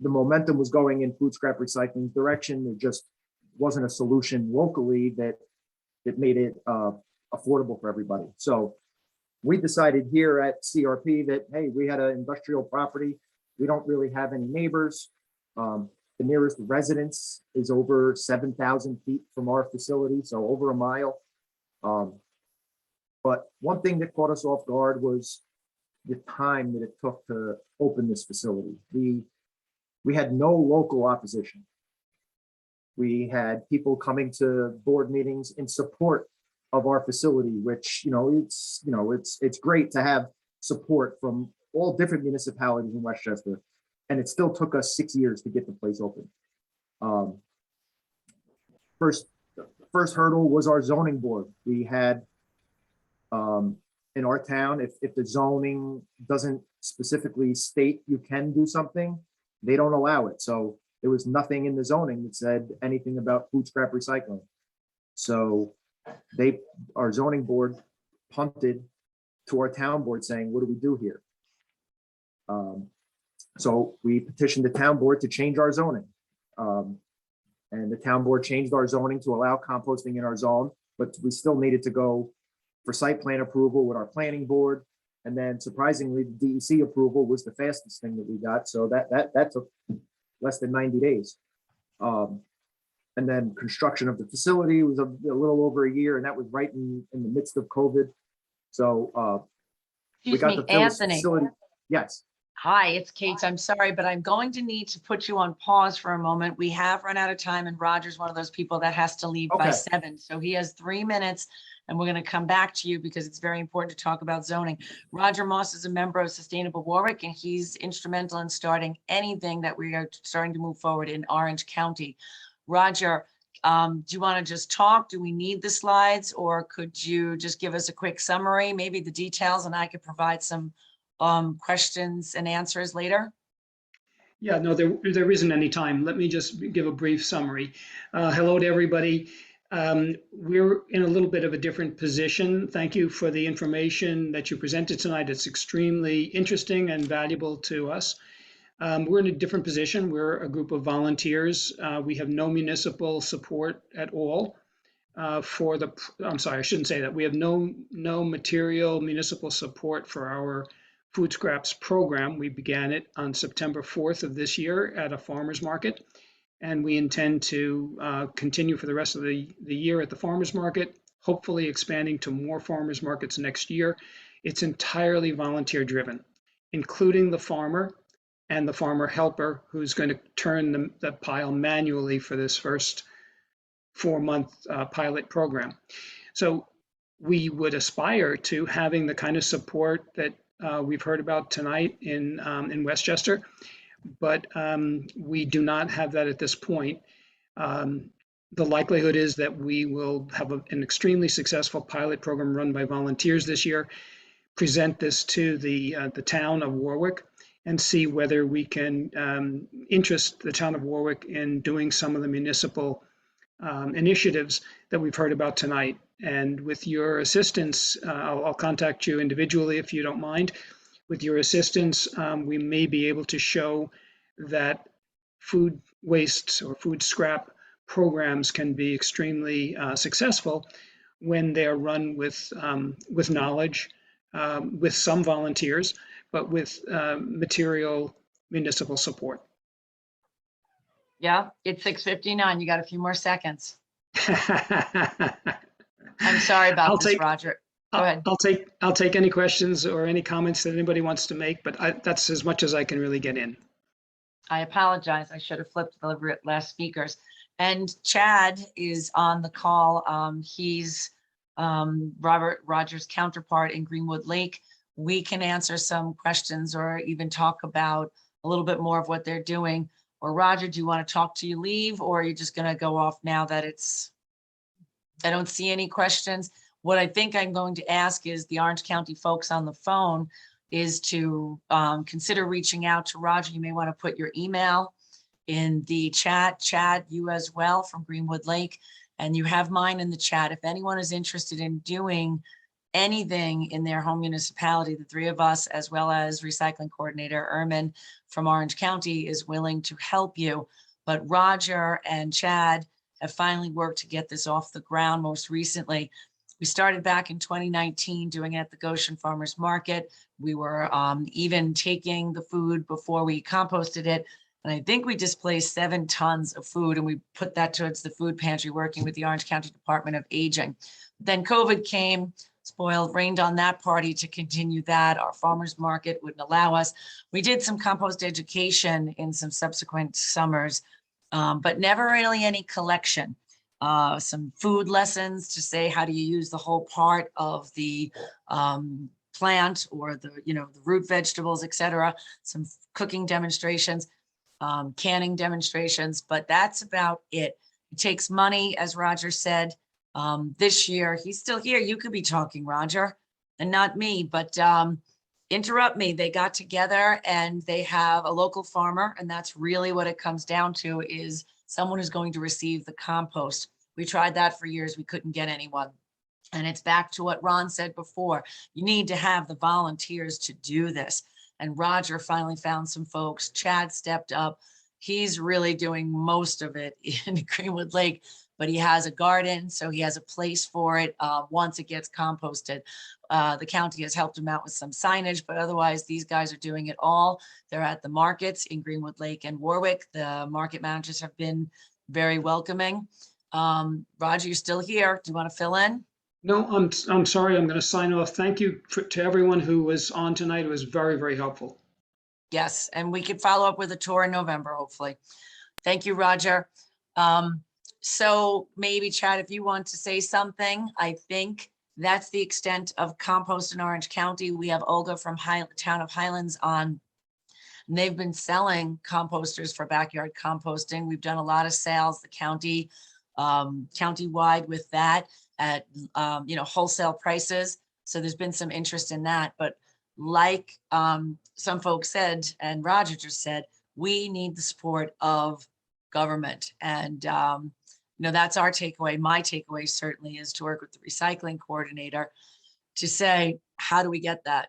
Speaker 10: the momentum was going in food scrap recycling direction. There just wasn't a solution locally that made it affordable for everybody. So we decided here at CRP that, hey, we had an industrial property. We don't really have any neighbors. The nearest residence is over 7,000 feet from our facility, so over a mile. But one thing that caught us off guard was the time that it took to open this facility. We had no local opposition. We had people coming to board meetings in support of our facility, which, it's great to have support from all different municipalities in Westchester. And it still took us 6 years to get the place open. First hurdle was our zoning board. We had, in our town, if the zoning doesn't specifically state you can do something, they don't allow it. So there was nothing in the zoning that said anything about food scrap recycling. So our zoning board punted to our town board saying, what do we do here? So we petitioned the town board to change our zoning. And the town board changed our zoning to allow composting in our zone, but we still needed to go for site plan approval with our planning board. And then surprisingly, the DEC approval was the fastest thing that we got. So that took less than 90 days. And then construction of the facility was a little over a year, and that was right in the midst of COVID. So we got the
Speaker 3: Anthony.
Speaker 10: facility. Yes.
Speaker 3: Hi, it's Kate. I'm sorry, but I'm going to need to put you on pause for a moment. We have run out of time, and Roger's one of those people that has to leave by 7. So he has 3 minutes, and we're going to come back to you because it's very important to talk about zoning. Roger Moss is a member of Sustainable Warwick, and he's instrumental in starting anything that we are starting to move forward in Orange County. Roger, do you want to just talk? Do we need the slides, or could you just give us a quick summary, maybe the details, and I could provide some questions and answers later?
Speaker 11: Yeah, no, there isn't any time. Let me just give a brief summary. Hello to everybody. We're in a little bit of a different position. Thank you for the information that you presented tonight. It's extremely interesting and valuable to us. We're in a different position. We're a group of volunteers. We have no municipal support at all for the, I'm sorry, I shouldn't say that. We have no material municipal support for our food scraps program. We began it on September 4th of this year at a farmer's market, and we intend to continue for the rest of the year at the farmer's market, hopefully expanding to more farmer's markets next year. It's entirely volunteer driven, including the farmer and the farmer helper who's going to turn the pile manually for this first 4-month pilot program. So we would aspire to having the kind of support that we've heard about tonight in Westchester. but we do not have that at this point. The likelihood is that we will have an extremely successful pilot program run by volunteers this year, present this to the town of Warwick, and see whether we can interest the town of Warwick in doing some of the municipal initiatives that we've heard about tonight. And with your assistance, I'll contact you individually if you don't mind. With your assistance, we may be able to show that food waste or food scrap programs can be extremely successful when they are run with knowledge, with some volunteers, but with material municipal support.
Speaker 3: Yeah, it's 6:59. You got a few more seconds. I'm sorry about this, Roger. Go ahead.
Speaker 11: I'll take any questions or any comments that anybody wants to make, but that's as much as I can really get in.
Speaker 3: I apologize. I should have flipped the last speakers. And Chad is on the call. He's Robert Rogers' counterpart in Greenwood Lake. We can answer some questions or even talk about a little bit more of what they're doing. Or Roger, do you want to talk till you leave, or are you just going to go off now that I don't see any questions? What I think I'm going to ask is the Orange County folks on the phone is to consider reaching out to Roger. You may want to put your email in the chat. Chad, you as well from Greenwood Lake, and you have mine in the chat. If anyone is interested in doing anything in their home municipality, the three of us, as well as recycling coordinator Ermin from Orange County, is willing to help you. But Roger and Chad have finally worked to get this off the ground. Most recently, we started back in 2019 doing it at the Goshen Farmers Market. We were even taking the food before we composted it. And I think we displaced 7 tons of food, and we put that towards the food pantry, working with the Orange County Department of Aging. Then COVID came, rained on that party to continue that. Our farmers market wouldn't allow us. We did some compost education in some subsequent summers, but never really any collection. Some food lessons to say, how do you use the whole part of the plant or the root vegetables, etc. Some cooking demonstrations, canning demonstrations, but that's about it. It takes money, as Roger said. This year, he's still here. You could be talking, Roger, and not me, but interrupt me. They got together and they have a local farmer, and that's really what it comes down to, is someone who's going to receive the compost. We tried that for years. We couldn't get anyone. And it's back to what Ron said before. You need to have the volunteers to do this. And Roger finally found some folks. Chad stepped up. He's really doing most of it in Greenwood Lake, but he has a garden, so he has a place for it once it gets composted. The county has helped him out with some signage, but otherwise these guys are doing it all. They're at the markets in Greenwood Lake and Warwick. The market managers have been very welcoming. Roger, you're still here. Do you want to fill in?
Speaker 11: No, I'm sorry. I'm going to sign off. Thank you to everyone who was on tonight. It was very, very helpful.
Speaker 3: Yes, and we can follow up with a tour in November, hopefully. Thank you, Roger. So maybe Chad, if you want to say something, I think that's the extent of compost in Orange County. We have Olga from town of Highlands on, and they've been selling composters for backyard composting. We've done a lot of sales, the county, county-wide with that at, wholesale prices. So there's been some interest in that, but like some folks said, and Roger just said, we need the support of government. And, that's our takeaway. My takeaway certainly is to work with the recycling coordinator to say, how do we get that?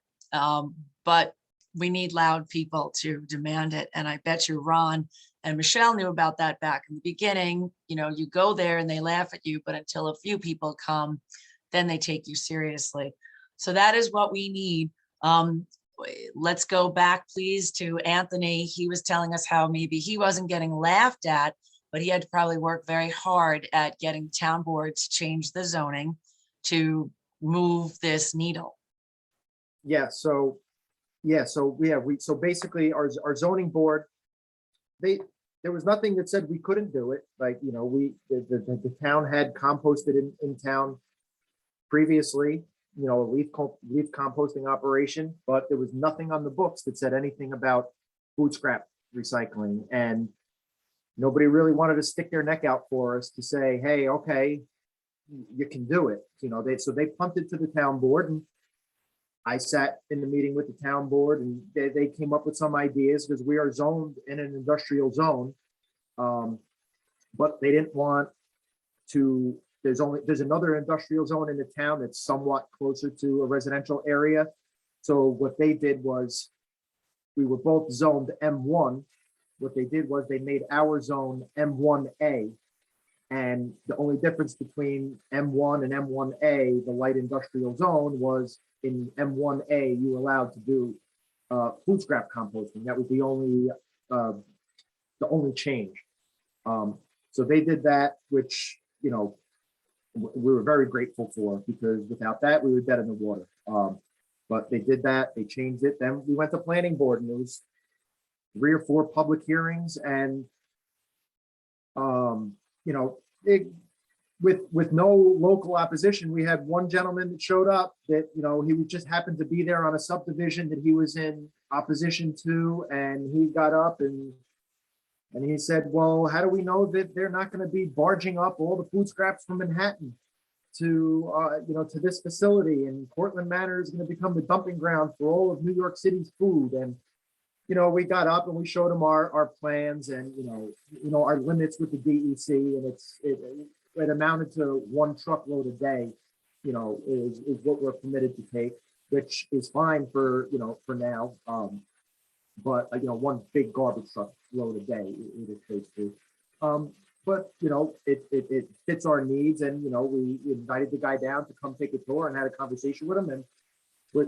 Speaker 3: But we need loud people to demand it. And I bet you Ron and Michelle knew about that back in the beginning. You go there and they laugh at you, but until a few people come, then they take you seriously. So that is what we need. Let's go back, please, to Anthony. He was telling us how maybe he wasn't getting laughed at, but he had to probably work very hard at getting town board to change the zoning to move this needle.
Speaker 10: So basically our zoning board, there was nothing that said we couldn't do it. Like, the town had composted in town previously, a leaf composting operation, but there was nothing on the books that said anything about food scrap recycling, and nobody really wanted to stick their neck out for us to say, hey, okay, you can do it. You know, they punted to the town board, and I sat in the meeting with the town board, and they came up with some ideas because we are zoned in an industrial zone. But they didn't want to, there's another industrial zone in the town that's somewhat closer to a residential area. So what they did was, we were both zoned M1. What they did was they made our zone M1A. And the only difference between M1 and M1A, the light industrial zone, was in M1A, you were allowed to do food scrap composting. That was the only change. So they did that, which, you know, we were very grateful for, because without that, we were dead in the water. But they did that, they changed it. Then we went to planning board, and there was 3 or 4 public hearings, and you know, with no local opposition, we had one gentleman that showed up that, you know, he just happened to be there on a subdivision that he was in opposition to, and he got up and he said, well, how do we know that they're not going to be barging up all the food scraps from Manhattan to, you know, to this facility, and Cortland Manor is going to become the dumping ground for all of New York City's food. And, you know, we got up and we showed them our plans, and, you know, our limits with the DEC, and it amounted to 1 truckload a day, you know, is what we're permitted to take, which is fine for, you know, for now. But, you know, 1 big garbage truck load a day, it is basically. But, you know, it fits our needs, and, you know, we invited the guy down to come take a tour and had a conversation with him, and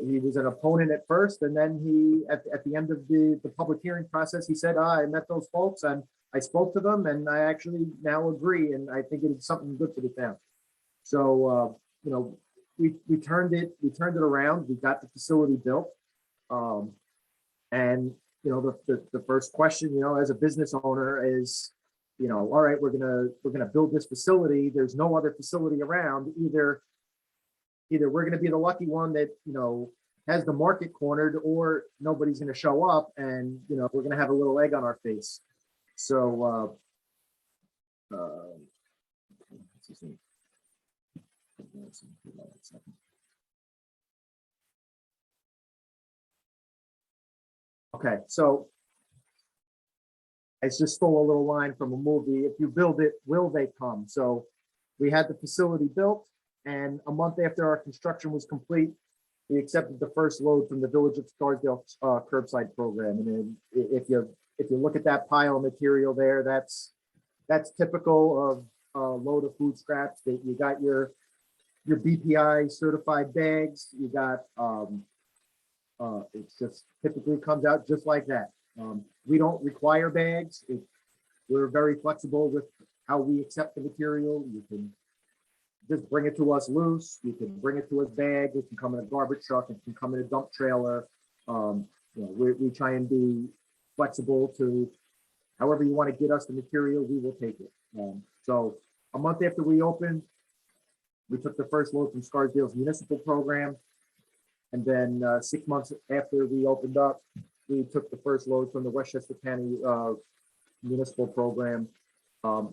Speaker 10: he was an opponent at first, and then he, at the end of the public hearing process, he said, I met those folks and I spoke to them, and I actually now agree, and I think it's something good for the town. So, you know, we turned it around. We got the facility built. And, you know, the first question, you know, as a business owner is, you know, all right, we're gonna build this facility. There's no other facility around. Either we're gonna be the lucky one that, you know, has the market cornered, or nobody's gonna show up, and, you know, we're gonna have a little egg on our face. So, what's his name? Okay, so I just stole a little line from a movie. If you build it, will they come? So we had the facility built, and a month after our construction was complete, we accepted the first load from the Village of Scarsdale curbside program. And then if you look at that pile of material there, that's typical of a load of food scraps. That you got your BPI certified bags. You got it's just typically comes out just like that. We don't require bags. We're very flexible with how we accept the material. You can just bring it to us loose. You can bring it to us bagged. It can come in a garbage truck. It can come in a dump trailer. You know, we try and be flexible to however you want to get us the material, we will take it. So a month after we opened, we took the first load from Scarsdale's municipal program. And then 6 months after we opened up, we took the first load from the Westchester County municipal program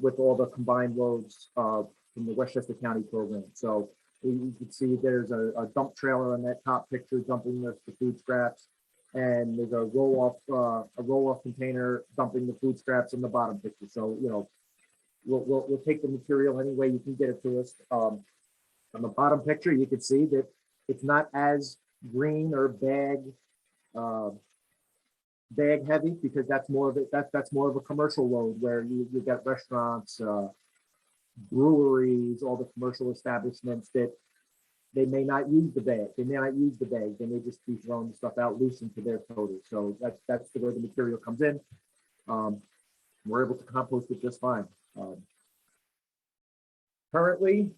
Speaker 10: with all the combined loads from the Westchester County program. So you can see there's a dump trailer on that top picture dumping the food scraps, and there's a roll-off container dumping the food scraps in the bottom picture. So, you know, we'll take the material any way you can get it to us. On the bottom picture, you can see that it's not as green or bag heavy, because that's more of it. That's more of a commercial load where you got restaurants, breweries, all the commercial establishments that they may not use the bag. They may not use the bag. They may just be throwing the stuff out loose into their total. So that's the way the material comes in. We're able to compost it just fine. Currently,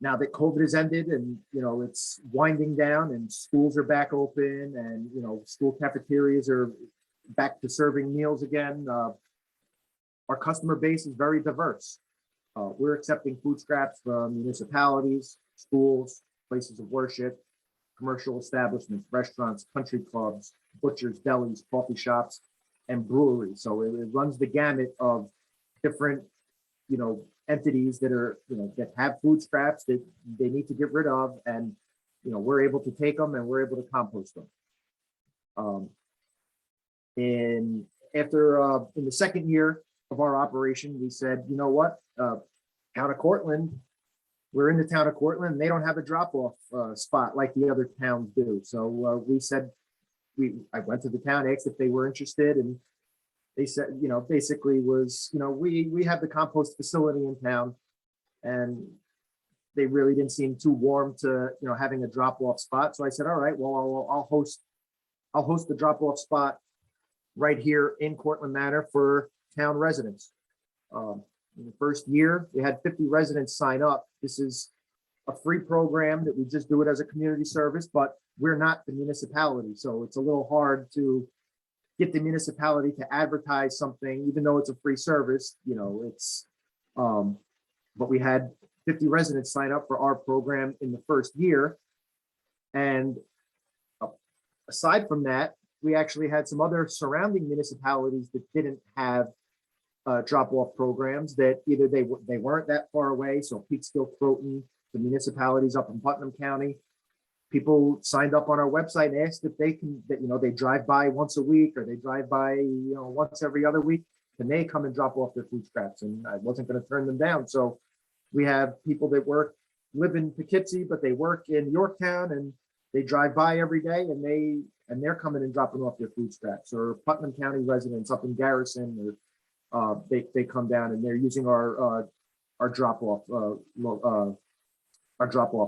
Speaker 10: now that COVID has ended and, you know, it's winding down and schools are back open and, you know, school cafeterias are back to serving meals again, our customer base is very diverse. We're accepting food scraps from municipalities, schools, places of worship, commercial establishments, restaurants, country clubs, butchers, delis, coffee shops. and brewery. So it runs the gamut of different, entities that are, that have food scraps that they need to get rid of, and, we're able to take them and we're able to compost them. In the second year of our operation, we said, you know what, town of Cortland, we're in the town of Cortland, and they don't have a drop-off spot like the other towns do. So we said, I went to the town, asked if they were interested, and they said, basically was, we have the compost facility in town, and they really didn't seem too warm to, having a drop-off spot. So I said, all right, well, I'll host the drop-off spot right here in Cortland Manor for town residents. In the first year, we had 50 residents sign up. This is a free program that we just do it as a community service, but we're not the municipality. So it's a little hard to get the municipality to advertise something, even though it's a free service, but we had 50 residents sign up for our program in the first year. And aside from that, we actually had some other surrounding municipalities that didn't have drop-off programs, that either they weren't that far away. So Peekskill, Croton, the municipalities up in Putnam County, people signed up on our website and asked if they can, they drive by once a week, or they drive by, once every other week, and they come and drop off their food scraps. And I wasn't going to turn them down. So we have people that live in Poughkeepsie, but they work in Yorktown, and they drive by every day, and they're coming and dropping off their food scraps. Or Putnam County residents up in Garrison, or they come down and they're using our drop-off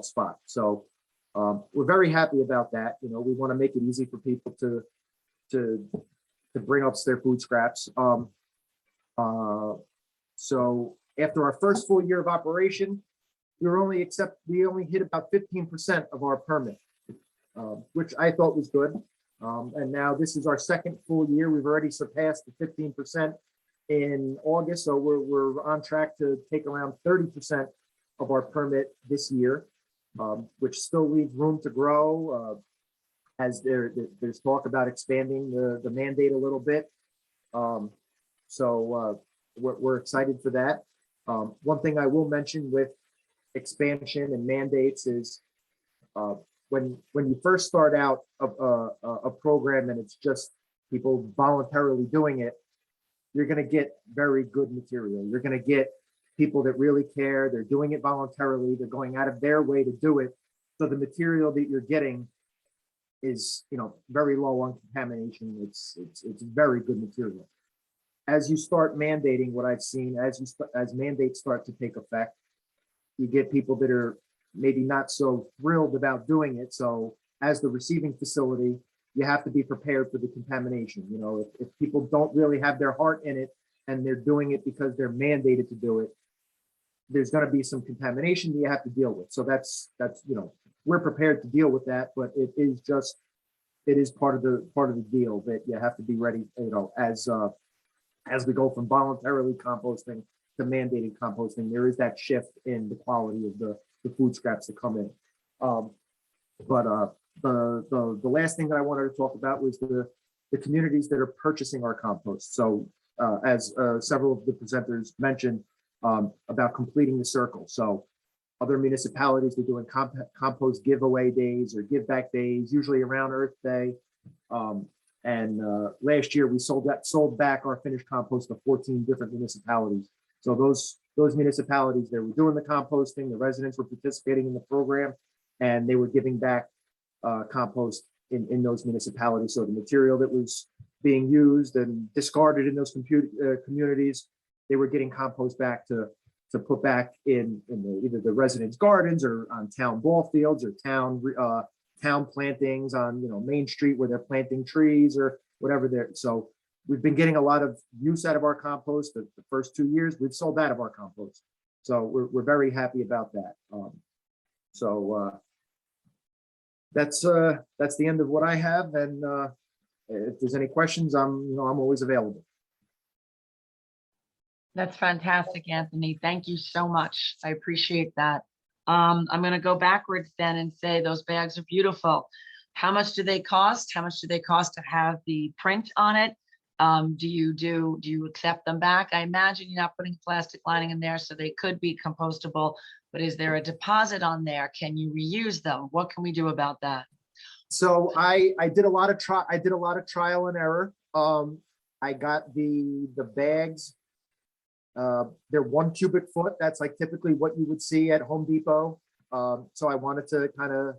Speaker 10: spot. So we're very happy about that. We want to make it easy for people to bring up their food scraps. So after our first full year of operation, we only hit about 15% of our permit, which I thought was good. And now this is our second full year. We've already surpassed the 15% in August. So we're on track to take around 30% of our permit this year, which still leaves room to grow, as there's talk about expanding the mandate a little bit. So we're excited for that. One thing I will mention with expansion and mandates is when you first start out a program and it's just people voluntarily doing it, you're going to get very good material. You're going to get people that really care. They're doing it voluntarily. They're going out of their way to do it. So the material that you're getting is, very low on contamination. It's very good material. As you start mandating, what I've seen, as mandates start to take effect, you get people that are maybe not so thrilled about doing it. So as the receiving facility, you have to be prepared for the contamination. If people don't really have their heart in it and they're doing it because they're mandated to do it, there's going to be some contamination that you have to deal with. So that's we're prepared to deal with that, but it is part of the deal that you have to be ready, as we go from voluntarily composting to mandated composting. There is that shift in the quality of the food scraps that come in. But the last thing that I wanted to talk about was the communities that are purchasing our compost. So as several of the presenters mentioned about completing the circle. So other municipalities are doing compost giveaway days or give back days, usually around Earth Day. And last year we sold back our finished compost to 14 different municipalities. So those municipalities that were doing the composting, the residents were participating in the program, and they were giving back compost in those municipalities. So the material that was being used and discarded in those communities, they were getting compost back to put back in either the residents' gardens or on town ball fields or town plantings on Main Street where they're planting trees or whatever. So we've been getting a lot of use out of our compost. The first 2 years we've sold out of our compost, so we're very happy about that. That's the end of what I have, and if there's any questions, I'm always available.
Speaker 3: That's fantastic, Anthony. Thank you so much. I appreciate that. I'm going to go backwards then and say those bags are beautiful. How much do they cost? How much do they cost to have the print on it? Do you accept them back? I imagine you're not putting plastic lining in there, so they could be compostable, but is there a deposit on there? Can you reuse them? What can we do about that?
Speaker 10: So I did a lot of trial and error. I got the bags. They're 1 cubic foot. That's like typically what you would see at Home Depot. So I wanted to kind of,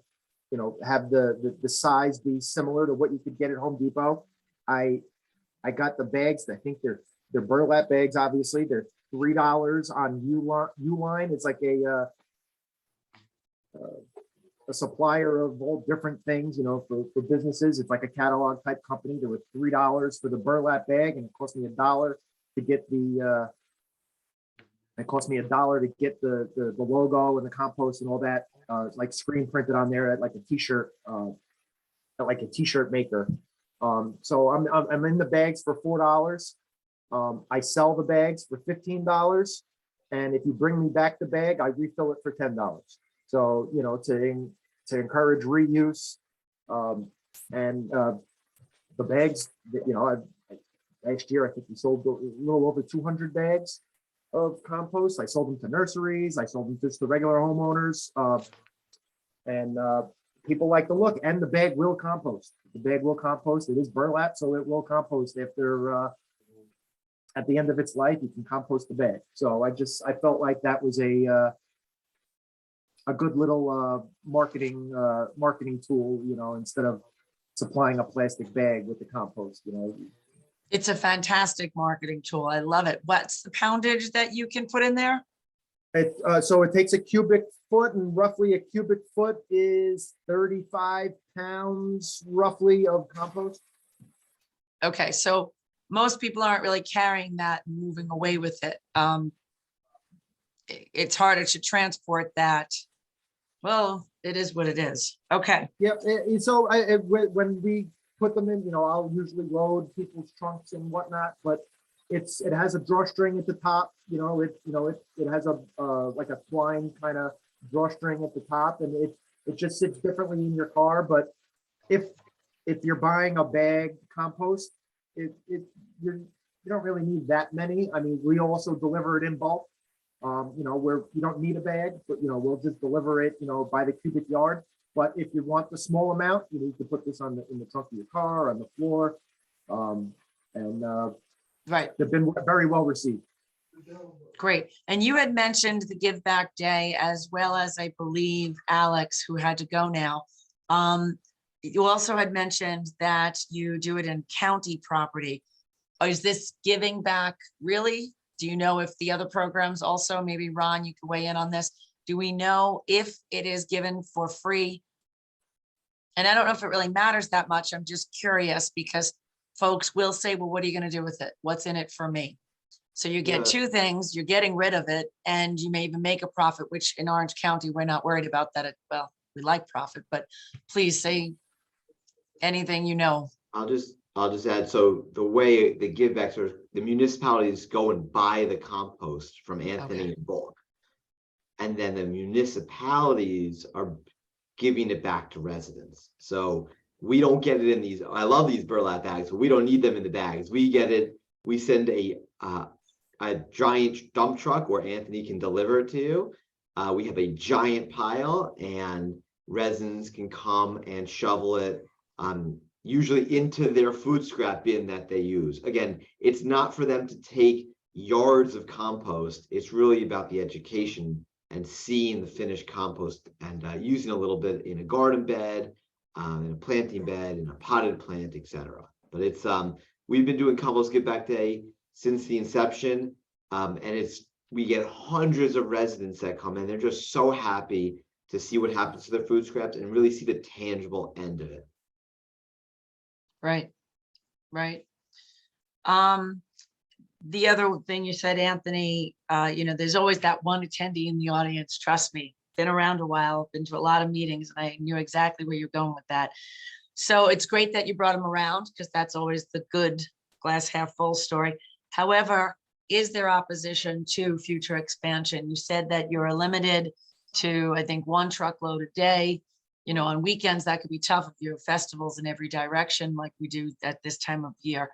Speaker 10: have the size be similar to what you could get at Home Depot. I got the bags. I think they're burlap bags. Obviously, they're $3 on Uline. It's like a supplier of all different things, for businesses. It's like a catalog type company. There were $3 for the burlap bag, and it cost me $1 to get the. It cost me $1 to get the logo and the compost and all that, like screen printed on there at like a t-shirt, maker. So I'm in the bags for $4. I sell the bags for $15, and if you bring me back the bag, I refill it for $10. So to encourage reuse, and the bags that last year I think we sold a little over 200 bags of compost. I sold them to nurseries. I sold them just to regular homeowners, and people like the look. And the bag will compost. The bag will compost. It is burlap, so it will compost after at the end of its life. You can compost the bag. So I felt like that was a good little marketing tool, instead of supplying a plastic bag with the compost.
Speaker 3: It's a fantastic marketing tool. I love it. What's the poundage that you can put in there?
Speaker 10: So it takes a cubic foot, and roughly a cubic foot is 35 pounds roughly of compost.
Speaker 3: Okay, so most people aren't really carrying that and moving away with it. It's harder to transport that. Well, it is what it is. Okay.
Speaker 10: Yep. So when we put them in, I'll usually load people's trunks and whatnot, but it has a drawstring at the top. It has a like a twine kind of drawstring at the top, and it just sits differently in your car. But if you're buying a bag compost, you don't really need that many. I mean, we also deliver it in bulk. Where you don't need a bag, but we'll just deliver it, by the cubic yard. But if you want the small amount, you need to put this in the trunk of your car, on the floor, and
Speaker 3: right.
Speaker 10: They've been very well received.
Speaker 3: Great. And you had mentioned the Give Back Day, as well as, I believe, Alex, who had to go now. You also had mentioned that you do it in county property. Is this giving back really? Do you know if the other programs also, maybe Ron, you could weigh in on this. Do we know if it is given for free? And I don't know if it really matters that much. I'm just curious, because folks will say, well, what are you going to do with it? What's in it for me? So you get two things. You're getting rid of it, and you may even make a profit, which in Orange County, we're not worried about that. Well, we like profit, but please say anything you know.
Speaker 1: I'll just add, so the way the give backs are, the municipalities go and buy the compost from Anthony in bulk. And then the municipalities are giving it back to residents. So we don't get it in these, I love these burlap bags, but we don't need them in the bags. We get it, we send a giant dump truck where Anthony can deliver it to you. We have a giant pile, and residents can come and shovel it, usually into their food scrap bin that they use. Again, it's not for them to take yards of compost. It's really about the education and seeing the finished compost, and using a little bit in a garden bed, in a planting bed, in a potted plant, etc. But it's we've been doing Compost Give Back Day since the inception, and we get hundreds of residents that come in. They're just so happy to see what happens to their food scraps and really see the tangible end of it.
Speaker 3: Right. The other thing you said, Anthony, there's always that one attendee in the audience. Trust me, been around a while, been to a lot of meetings, and I knew exactly where you're going with that. So it's great that you brought him around, because that's always the good glass half full story. However, is there opposition to future expansion? You said that you're limited to, I think, 1 truckload a day. you know, on weekends, that could be tough if you have festivals in every direction like we do at this time of year.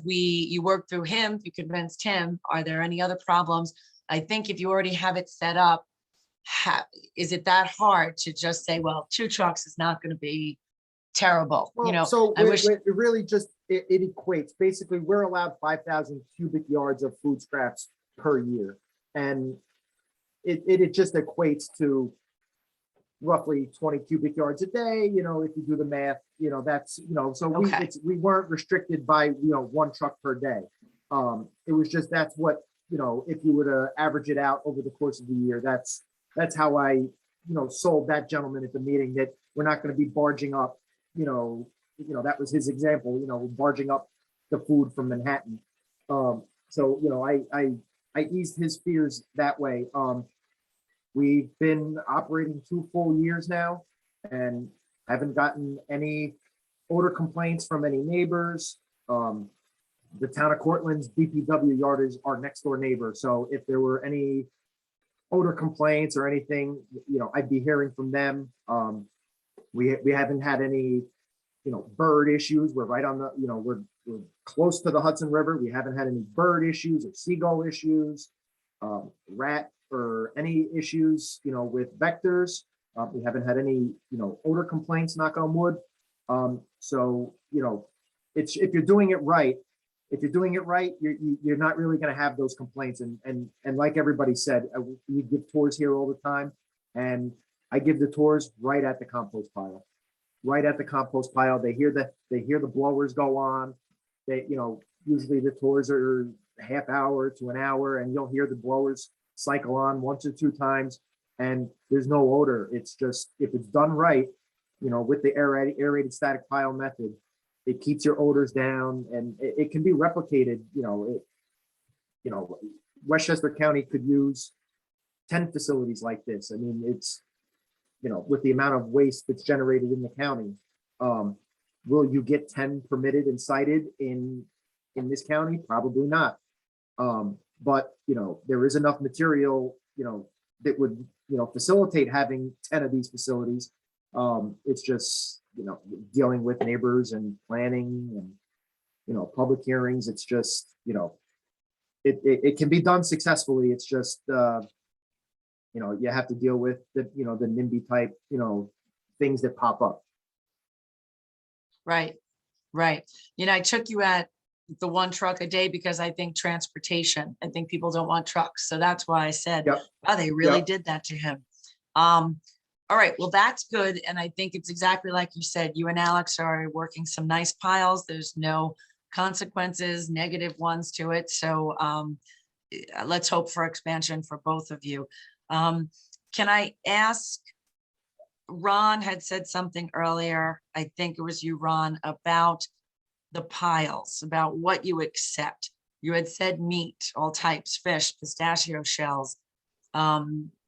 Speaker 3: You worked through him, you convinced him, are there any other problems? I think if you already have it set up, is it that hard to just say, well, 2 trucks is not going to be terrible, you know?
Speaker 10: So
Speaker 3: I wish,
Speaker 10: it really just, it equates, basically, we're allowed 5,000 cubic yards of food scraps per year. And it just equates to roughly 20 cubic yards a day, you know, if you do the math, you know, that's, you know, so
Speaker 3: Okay.
Speaker 10: we weren't restricted by, you know, 1 truck per day. It was just, that's what, you know, if you were to average it out over the course of the year, that's how I, you know, sold that gentleman at the meeting, that we're not going to be barging up, you know, that was his example, you know, barging up the food from Manhattan. So, you know, I eased his fears that way. We've been operating 2 full years now and haven't gotten any odor complaints from any neighbors. The town of Cortland's DPW yard is our next door neighbor. So if there were any odor complaints or anything, you know, I'd be hearing from them. We haven't had any, you know, bird issues. We're right on the, you know, we're close to the Hudson River. We haven't had any bird issues or seagull issues, rat or any issues, you know, with vectors. We haven't had any, you know, odor complaints, knock on wood. So, you know, it's, if you're doing it right, you're not really going to have those complaints. And like everybody said, we give tours here all the time, and I give the tours right at the compost pile. Right at the compost pile. They hear the blowers go on. They, you know, usually the tours are a half hour to an hour, and you'll hear the blowers cycle on 1 or 2 times, and there's no odor. It's just, if it's done right, you know, with the aerated static pile method, it keeps your odors down, and it can be replicated. You know, Westchester County could use 10 facilities like this. I mean, it's, you know, with the amount of waste that's generated in the county, will you get 10 permitted and cited in this county? Probably not. But, you know, there is enough material, you know, that would, you know, facilitate having 10 of these facilities. It's just, you know, dealing with neighbors and planning and, you know, public hearings. It's just, you know, it can be done successfully. It's just, you know, you have to deal with the, you know, the NIMBY type, you know, things that pop up.
Speaker 3: right. You know, I took you at the 1 truck a day because I think transportation, I think people don't want trucks. So that's why I said,
Speaker 10: Yep.
Speaker 3: oh, they really
Speaker 10: Yep.
Speaker 3: did that to him. All right, well, that's good. And I think it's exactly like you said, you and Alex are working some nice piles. There's no consequences, negative ones to it. So let's hope for expansion for both of you. Can I ask, Ron had said something earlier, I think it was you, Ron, about the piles, about what you accept. You had said meat, all types, fish, pistachio shells,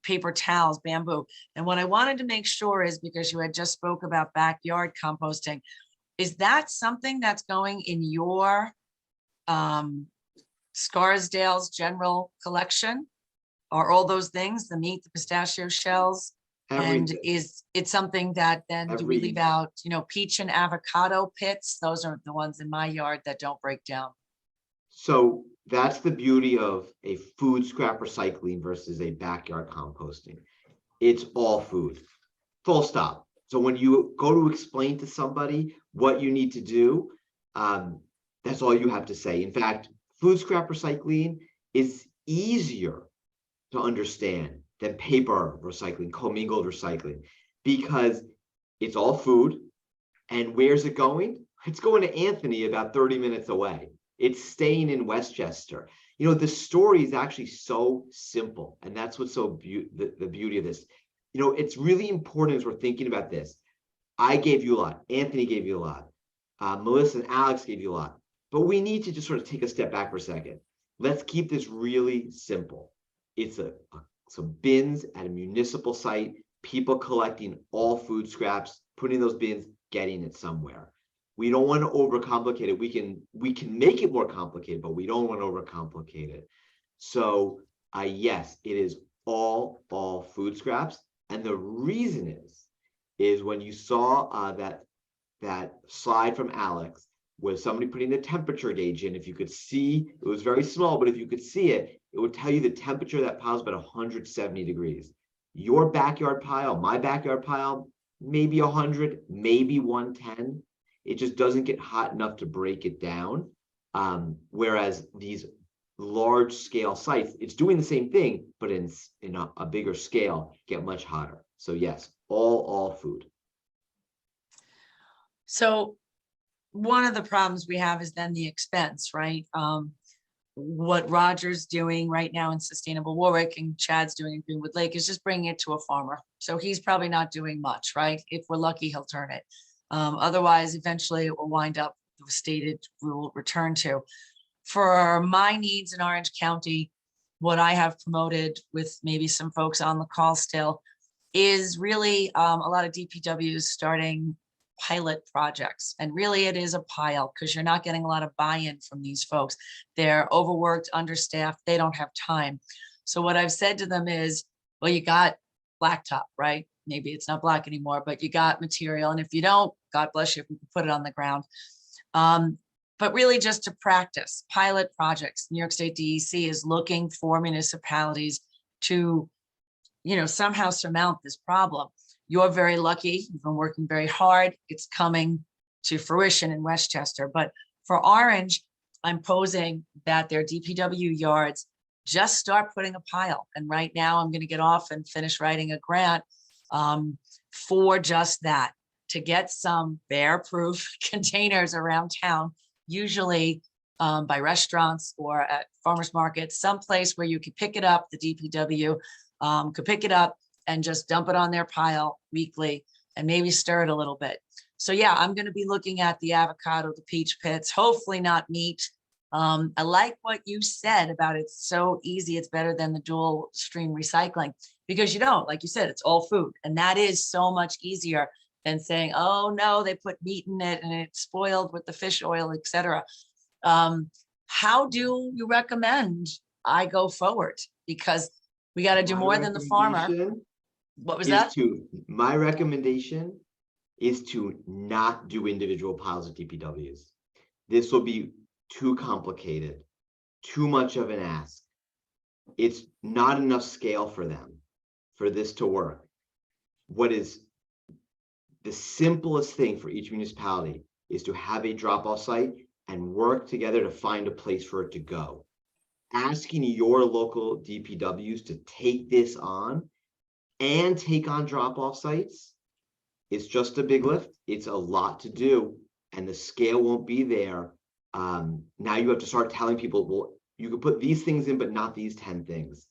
Speaker 3: paper towels, bamboo. And what I wanted to make sure is, because you had just spoke about backyard composting, is that something that's going in your Scarsdale's general collection? Are all those things, the meat, the pistachio shells? And is it something that then do we leave out, you know, peach and avocado pits? Those are the ones in my yard that don't break down.
Speaker 1: So that's the beauty of a food scrap recycling versus a backyard composting. It's all food, full stop. So when you go to explain to somebody what you need to do, that's all you have to say. In fact, food scrap recycling is easier to understand than paper recycling, commingled recycling, because it's all food. And where's it going? It's going to Anthony about 30 minutes away. It's staying in Westchester. You know, the story is actually so simple, and that's what's so the beauty of this. You know, it's really important as we're thinking about this. I gave you a lot. Anthony gave you a lot. Melissa and Alex gave you a lot. But we need to just sort of take a step back for a second. Let's keep this really simple. It's some bins at a municipal site, people collecting all food scraps, putting those bins, getting it somewhere. We don't want to overcomplicate it. We can make it more complicated, but we don't want to overcomplicate it. So yes, it is all food scraps. And the reason is when you saw that slide from Alex, where somebody putting the temperature gauge in, if you could see, it was very small, but if you could see it, it would tell you the temperature of that pile is about 170 degrees. Your backyard pile, my backyard pile, maybe 100, maybe 110. It just doesn't get hot enough to break it down. Whereas these large scale sites, it's doing the same thing, but in a bigger scale, get much hotter. So yes, all food.
Speaker 3: So one of the problems we have is then the expense, right? What Roger's doing right now in Sustainable Warwick and Chad's doing in Greenwood Lake is just bringing it to a farmer. So he's probably not doing much, right? If we're lucky, he'll turn it. Otherwise, eventually it will wind up the stated rule return to. For my needs in Orange County, what I have promoted with maybe some folks on the call still is really a lot of DPWs starting pilot projects. And really it is a pile because you're not getting a lot of buy-in from these folks. They're overworked, understaffed, they don't have time. So what I've said to them is, well, you got blacktop, right? Maybe it's not black anymore, but you got material. And if you don't, God bless you, if we can put it on the ground. But really just to practice pilot projects. New York State DEC is looking for municipalities to, somehow surmount this problem. You're very lucky. You've been working very hard. It's coming to fruition in Westchester. But for Orange, I'm posing that their DPW yards just start putting a pile. And right now I'm going to get off and finish writing a grant for just that, to get some bear-proof containers around town, usually by restaurants or at farmers markets, someplace where you could pick it up, the DPW could pick it up and just dump it on their pile weekly and maybe stir it a little bit. So yeah, I'm going to be looking at the avocado, the peach pits, hopefully not meat. I like what you said about it's so easy. It's better than the dual stream recycling because you don't, like you said, it's all food. And that is so much easier than saying, oh no, they put meat in it and it's spoiled with the fish oil, etc. How do you recommend I go forward? Because we got to do more than the farmer. What was that?
Speaker 1: My recommendation is to not do individual piles of DPWs. This will be too complicated, too much of an ask. It's not enough scale for them for this to work. What is the simplest thing for each municipality is to have a drop-off site and work together to find a place for it to go. Asking your local DPWs to take this on and take on drop-off sites, it's just a big lift. It's a lot to do and the scale won't be there. Now you have to start telling people, well, you could put these things in, but not these 10 things.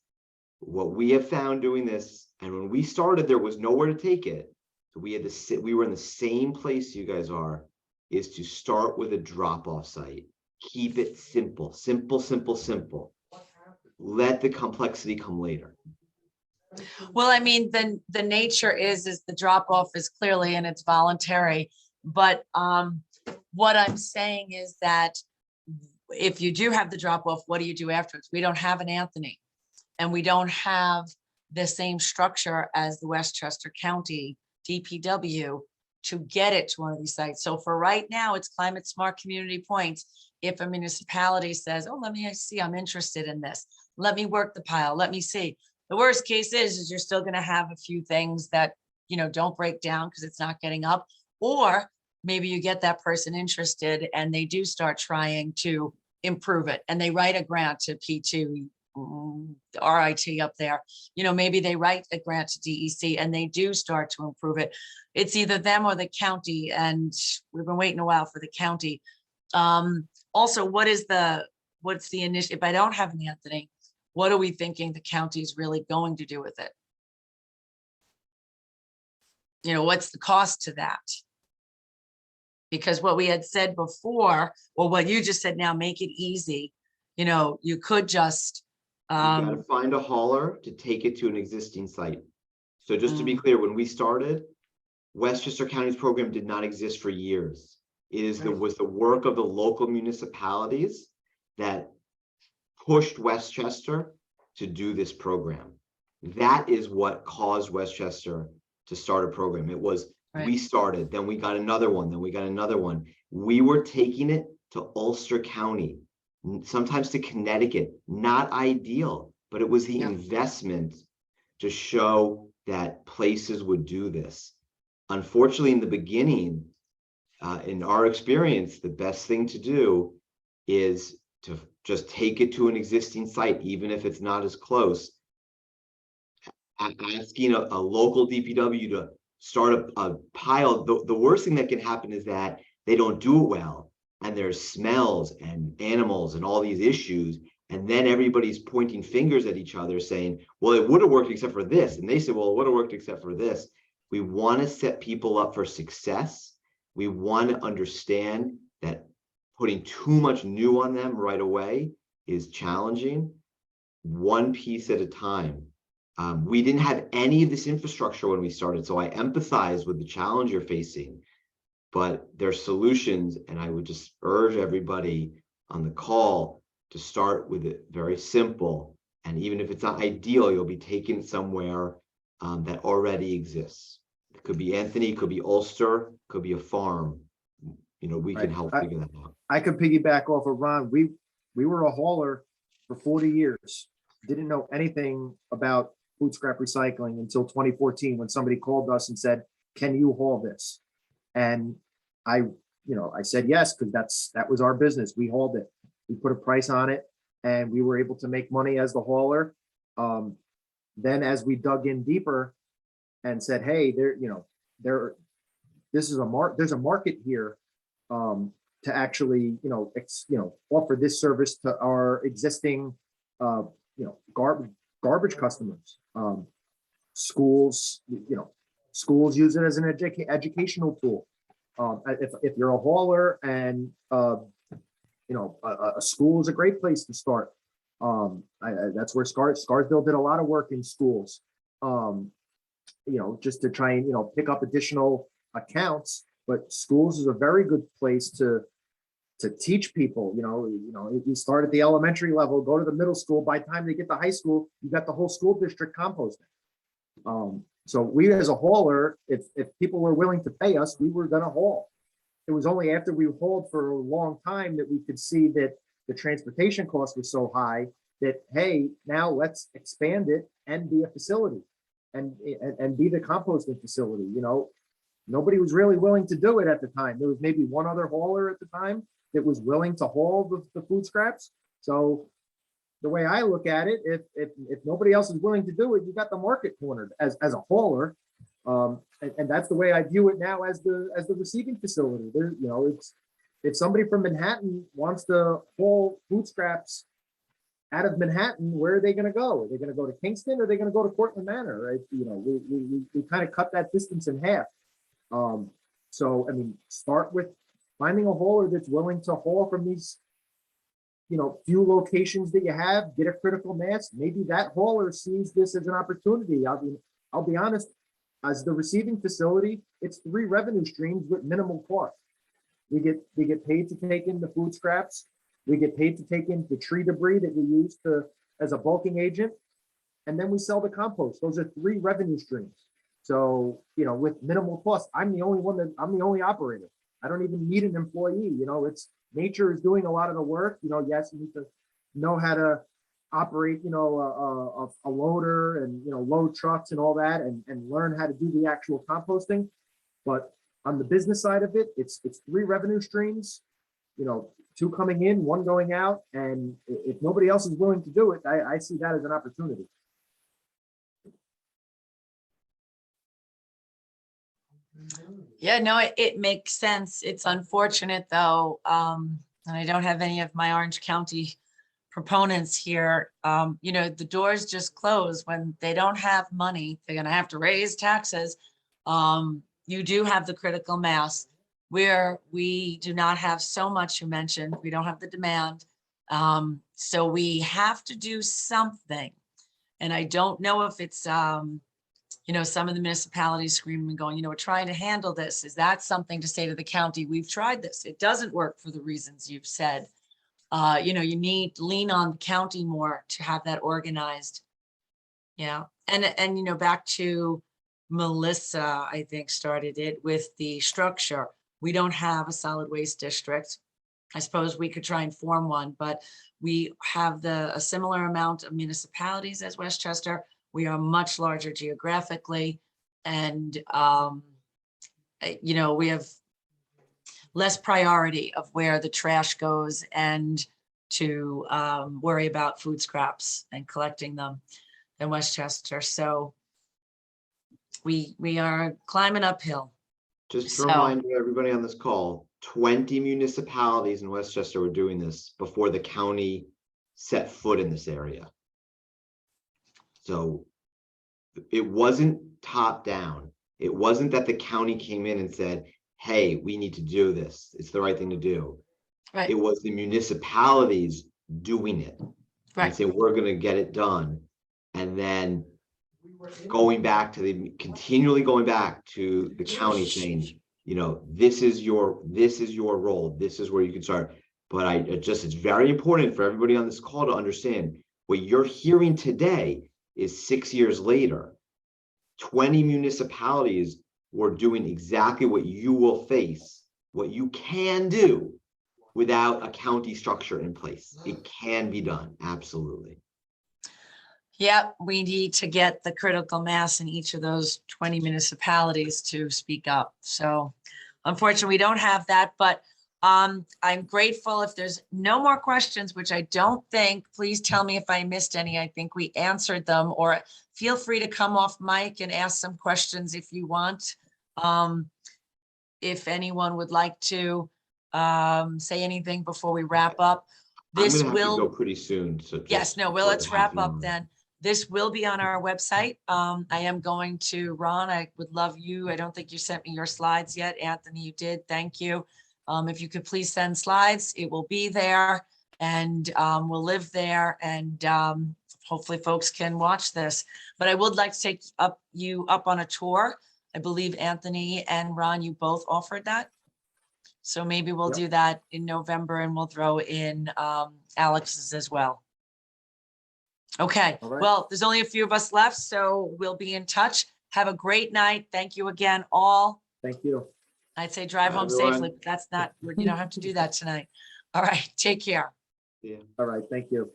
Speaker 1: What we have found doing this, and when we started, there was nowhere to take it. So we were in the same place you guys are, is to start with a drop-off site. Keep it simple, simple, simple, simple. Let the complexity come later.
Speaker 3: Well, I mean, the nature is the drop-off is clearly and it's voluntary. But what I'm saying is that if you do have the drop-off, what do you do afterwards? We don't have an Anthony, and we don't have the same structure as the Westchester County DPW to get it to one of these sites. So for right now, it's climate smart community points. If a municipality says, oh, let me see, I'm interested in this. Let me work the pile. Let me see. The worst case is you're still going to have a few things that, don't break down because it's not getting up. Or maybe you get that person interested and they do start trying to improve it and they write a grant to P2, RIT up there. Maybe they write a grant to DEC and they do start to improve it. It's either them or the county, and we've been waiting a while for the county. Also, what's the initiative? If I don't have an Anthony, what are we thinking the county is really going to do with it? What's the cost to that? Because what we had said before, or what you just said now, make it easy. You could just
Speaker 1: you gotta find a hauler to take it to an existing site. So just to be clear, when we started, Westchester County's program did not exist for years. It was the work of the local municipalities that pushed Westchester to do this program. That is what caused Westchester to start a program. It was,
Speaker 3: Right.
Speaker 1: we started, then we got another one, then we got another one. We were taking it to Ulster County, sometimes to Connecticut. Not ideal, but it was the
Speaker 3: Yeah.
Speaker 1: investment to show that places would do this. Unfortunately, in the beginning, in our experience, the best thing to do is to just take it to an existing site, even if it's not as close. Asking a local DPW to start a pile, the worst thing that can happen is that they don't do it well, and there's smells and animals and all these issues, and then everybody's pointing fingers at each other saying, well, it would have worked except for this, and they say, well, it would have worked except for this. We want to set people up for success. We want to understand that putting too much new on them right away is challenging. One piece at a time. We didn't have any of this infrastructure when we started, so I empathize with the challenge you're facing, but there's solutions, and I would just urge everybody on the call to start with it very simple, and even if it's not ideal, you'll be taken somewhere that already exists. It could be Anthony, it could be Ulster, could be a farm. You know, we can help figure that out.
Speaker 10: I could piggyback off of Ron. We were a hauler for 40 years. Didn't know anything about food scrap recycling until 2014 when somebody called us and said, can you haul this? And I said yes, because that was our business. We hauled it. We put a price on it, and we were able to make money as the hauler. Then as we dug in deeper and said, hey, there's a market here to actually, offer this service to our existing, garbage customers. Schools, schools use it as an educational tool. If you're a hauler and, a school is a great place to start. That's where Scarsdale did a lot of work in schools, just to try and, pick up additional accounts. But schools is a very good place to teach people. You start at the elementary level, go to the middle school. By the time they get to high school, you got the whole school district composting. So we, as a hauler, if people were willing to pay us, we were going to haul. It was only after we hauled for a long time that we could see that the transportation cost was so high that, hey, now let's expand it and be a facility and be the composting facility. Nobody was really willing to do it at the time. There was maybe one other hauler at the time that was willing to haul the food scraps. So the way I look at it, if nobody else is willing to do it, you got the market cornered as a hauler. And that's the way I view it now as the receiving facility. It's, if somebody from Manhattan wants to haul food scraps out of Manhattan, where are they going to go? Are they going to go to Kingston, or are they going to go to Portland Manor? Right? We kind of cut that distance in half. So, I mean, start with finding a hauler that's willing to haul from these, few locations that you have, get a critical mass. Maybe that hauler sees this as an opportunity. I'll be honest, as the receiving facility, it's 3 revenue streams with minimal cost. We get paid to take in the food scraps. We get paid to take in the tree debris that we use as a bulking agent. And then we sell the compost. Those are 3 revenue streams. So, with minimal cost, I'm the only operator. I don't even need an employee. It's nature is doing a lot of the work. Yes, you need to know how to operate, a loader and, load trucks and all that, and learn how to do the actual composting. But on the business side of it, it's 3 revenue streams, 2 coming in, 1 going out. And if nobody else is willing to do it, I see that as an opportunity.
Speaker 3: Yeah, no, it makes sense. It's unfortunate though, and I don't have any of my Orange County proponents here. The doors just close when they don't have money. They're going to have to raise taxes. You do have the critical mass where we do not have so much. You mentioned we don't have the demand. So we have to do something. And I don't know if it's, some of the municipalities screaming and going, we're trying to handle this. Is that something to say to the county? We've tried this. It doesn't work for the reasons you've said. You need to lean on the county more to have that organized. Yeah, and you know, back to Melissa, I think started it with the structure. We don't have a solid waste district. I suppose we could try and form one, but we have a similar amount of municipalities as Westchester. We are much larger geographically, and you know, we have less priority of where the trash goes and to worry about food scraps and collecting them in Westchester. So we are climbing uphill.
Speaker 1: Just to
Speaker 3: So-
Speaker 1: remind everybody on this call, 20 municipalities in Westchester were doing this before the county set foot in this area. So it wasn't top down. It wasn't that the county came in and said, hey, we need to do this. It's the right thing to do.
Speaker 3: Right.
Speaker 1: It was the municipalities doing it.
Speaker 3: Right.
Speaker 1: And say, we're going to get it done. And then continually going back to the county saying, you know, this is your role. This is where you can start. But it's very important for everybody on this call to understand what you're hearing today is 6 years later. 20 municipalities were doing exactly what you will face, what you can do without a county structure in place. It can be done, absolutely.
Speaker 3: Yeah, we need to get the critical mass in each of those 20 municipalities to speak up. So unfortunately, we don't have that, but I'm grateful. If there's no more questions, which I don't think, please tell me if I missed any. I think we answered them, or feel free to come off mic and ask some questions if you want. If anyone would like to say anything before we wrap up. This
Speaker 1: I'm gonna have
Speaker 3: will
Speaker 1: to go pretty soon. So
Speaker 3: Yes, no, well, let's wrap up then. This will be on our website. I am going to, Ron, I would love you. I don't think you sent me your slides yet. Anthony, you did. Thank you. If you could please send slides, it will be there and we'll live there, and hopefully folks can watch this. But I would like to take you up on a tour. I believe Anthony and Ron, you both offered that. So maybe we'll do that in November, and we'll throw in Alex's as well. Okay,
Speaker 10: All right.
Speaker 3: well, there's only a few of us left, so we'll be in touch. Have a great night. Thank you again, all.
Speaker 10: Thank you.
Speaker 3: I'd say drive
Speaker 1: Bye,
Speaker 3: home
Speaker 1: everyone.
Speaker 3: safely, but that's not, you don't have to do that tonight. All right, take care.
Speaker 1: Yeah.
Speaker 10: All right, thank you.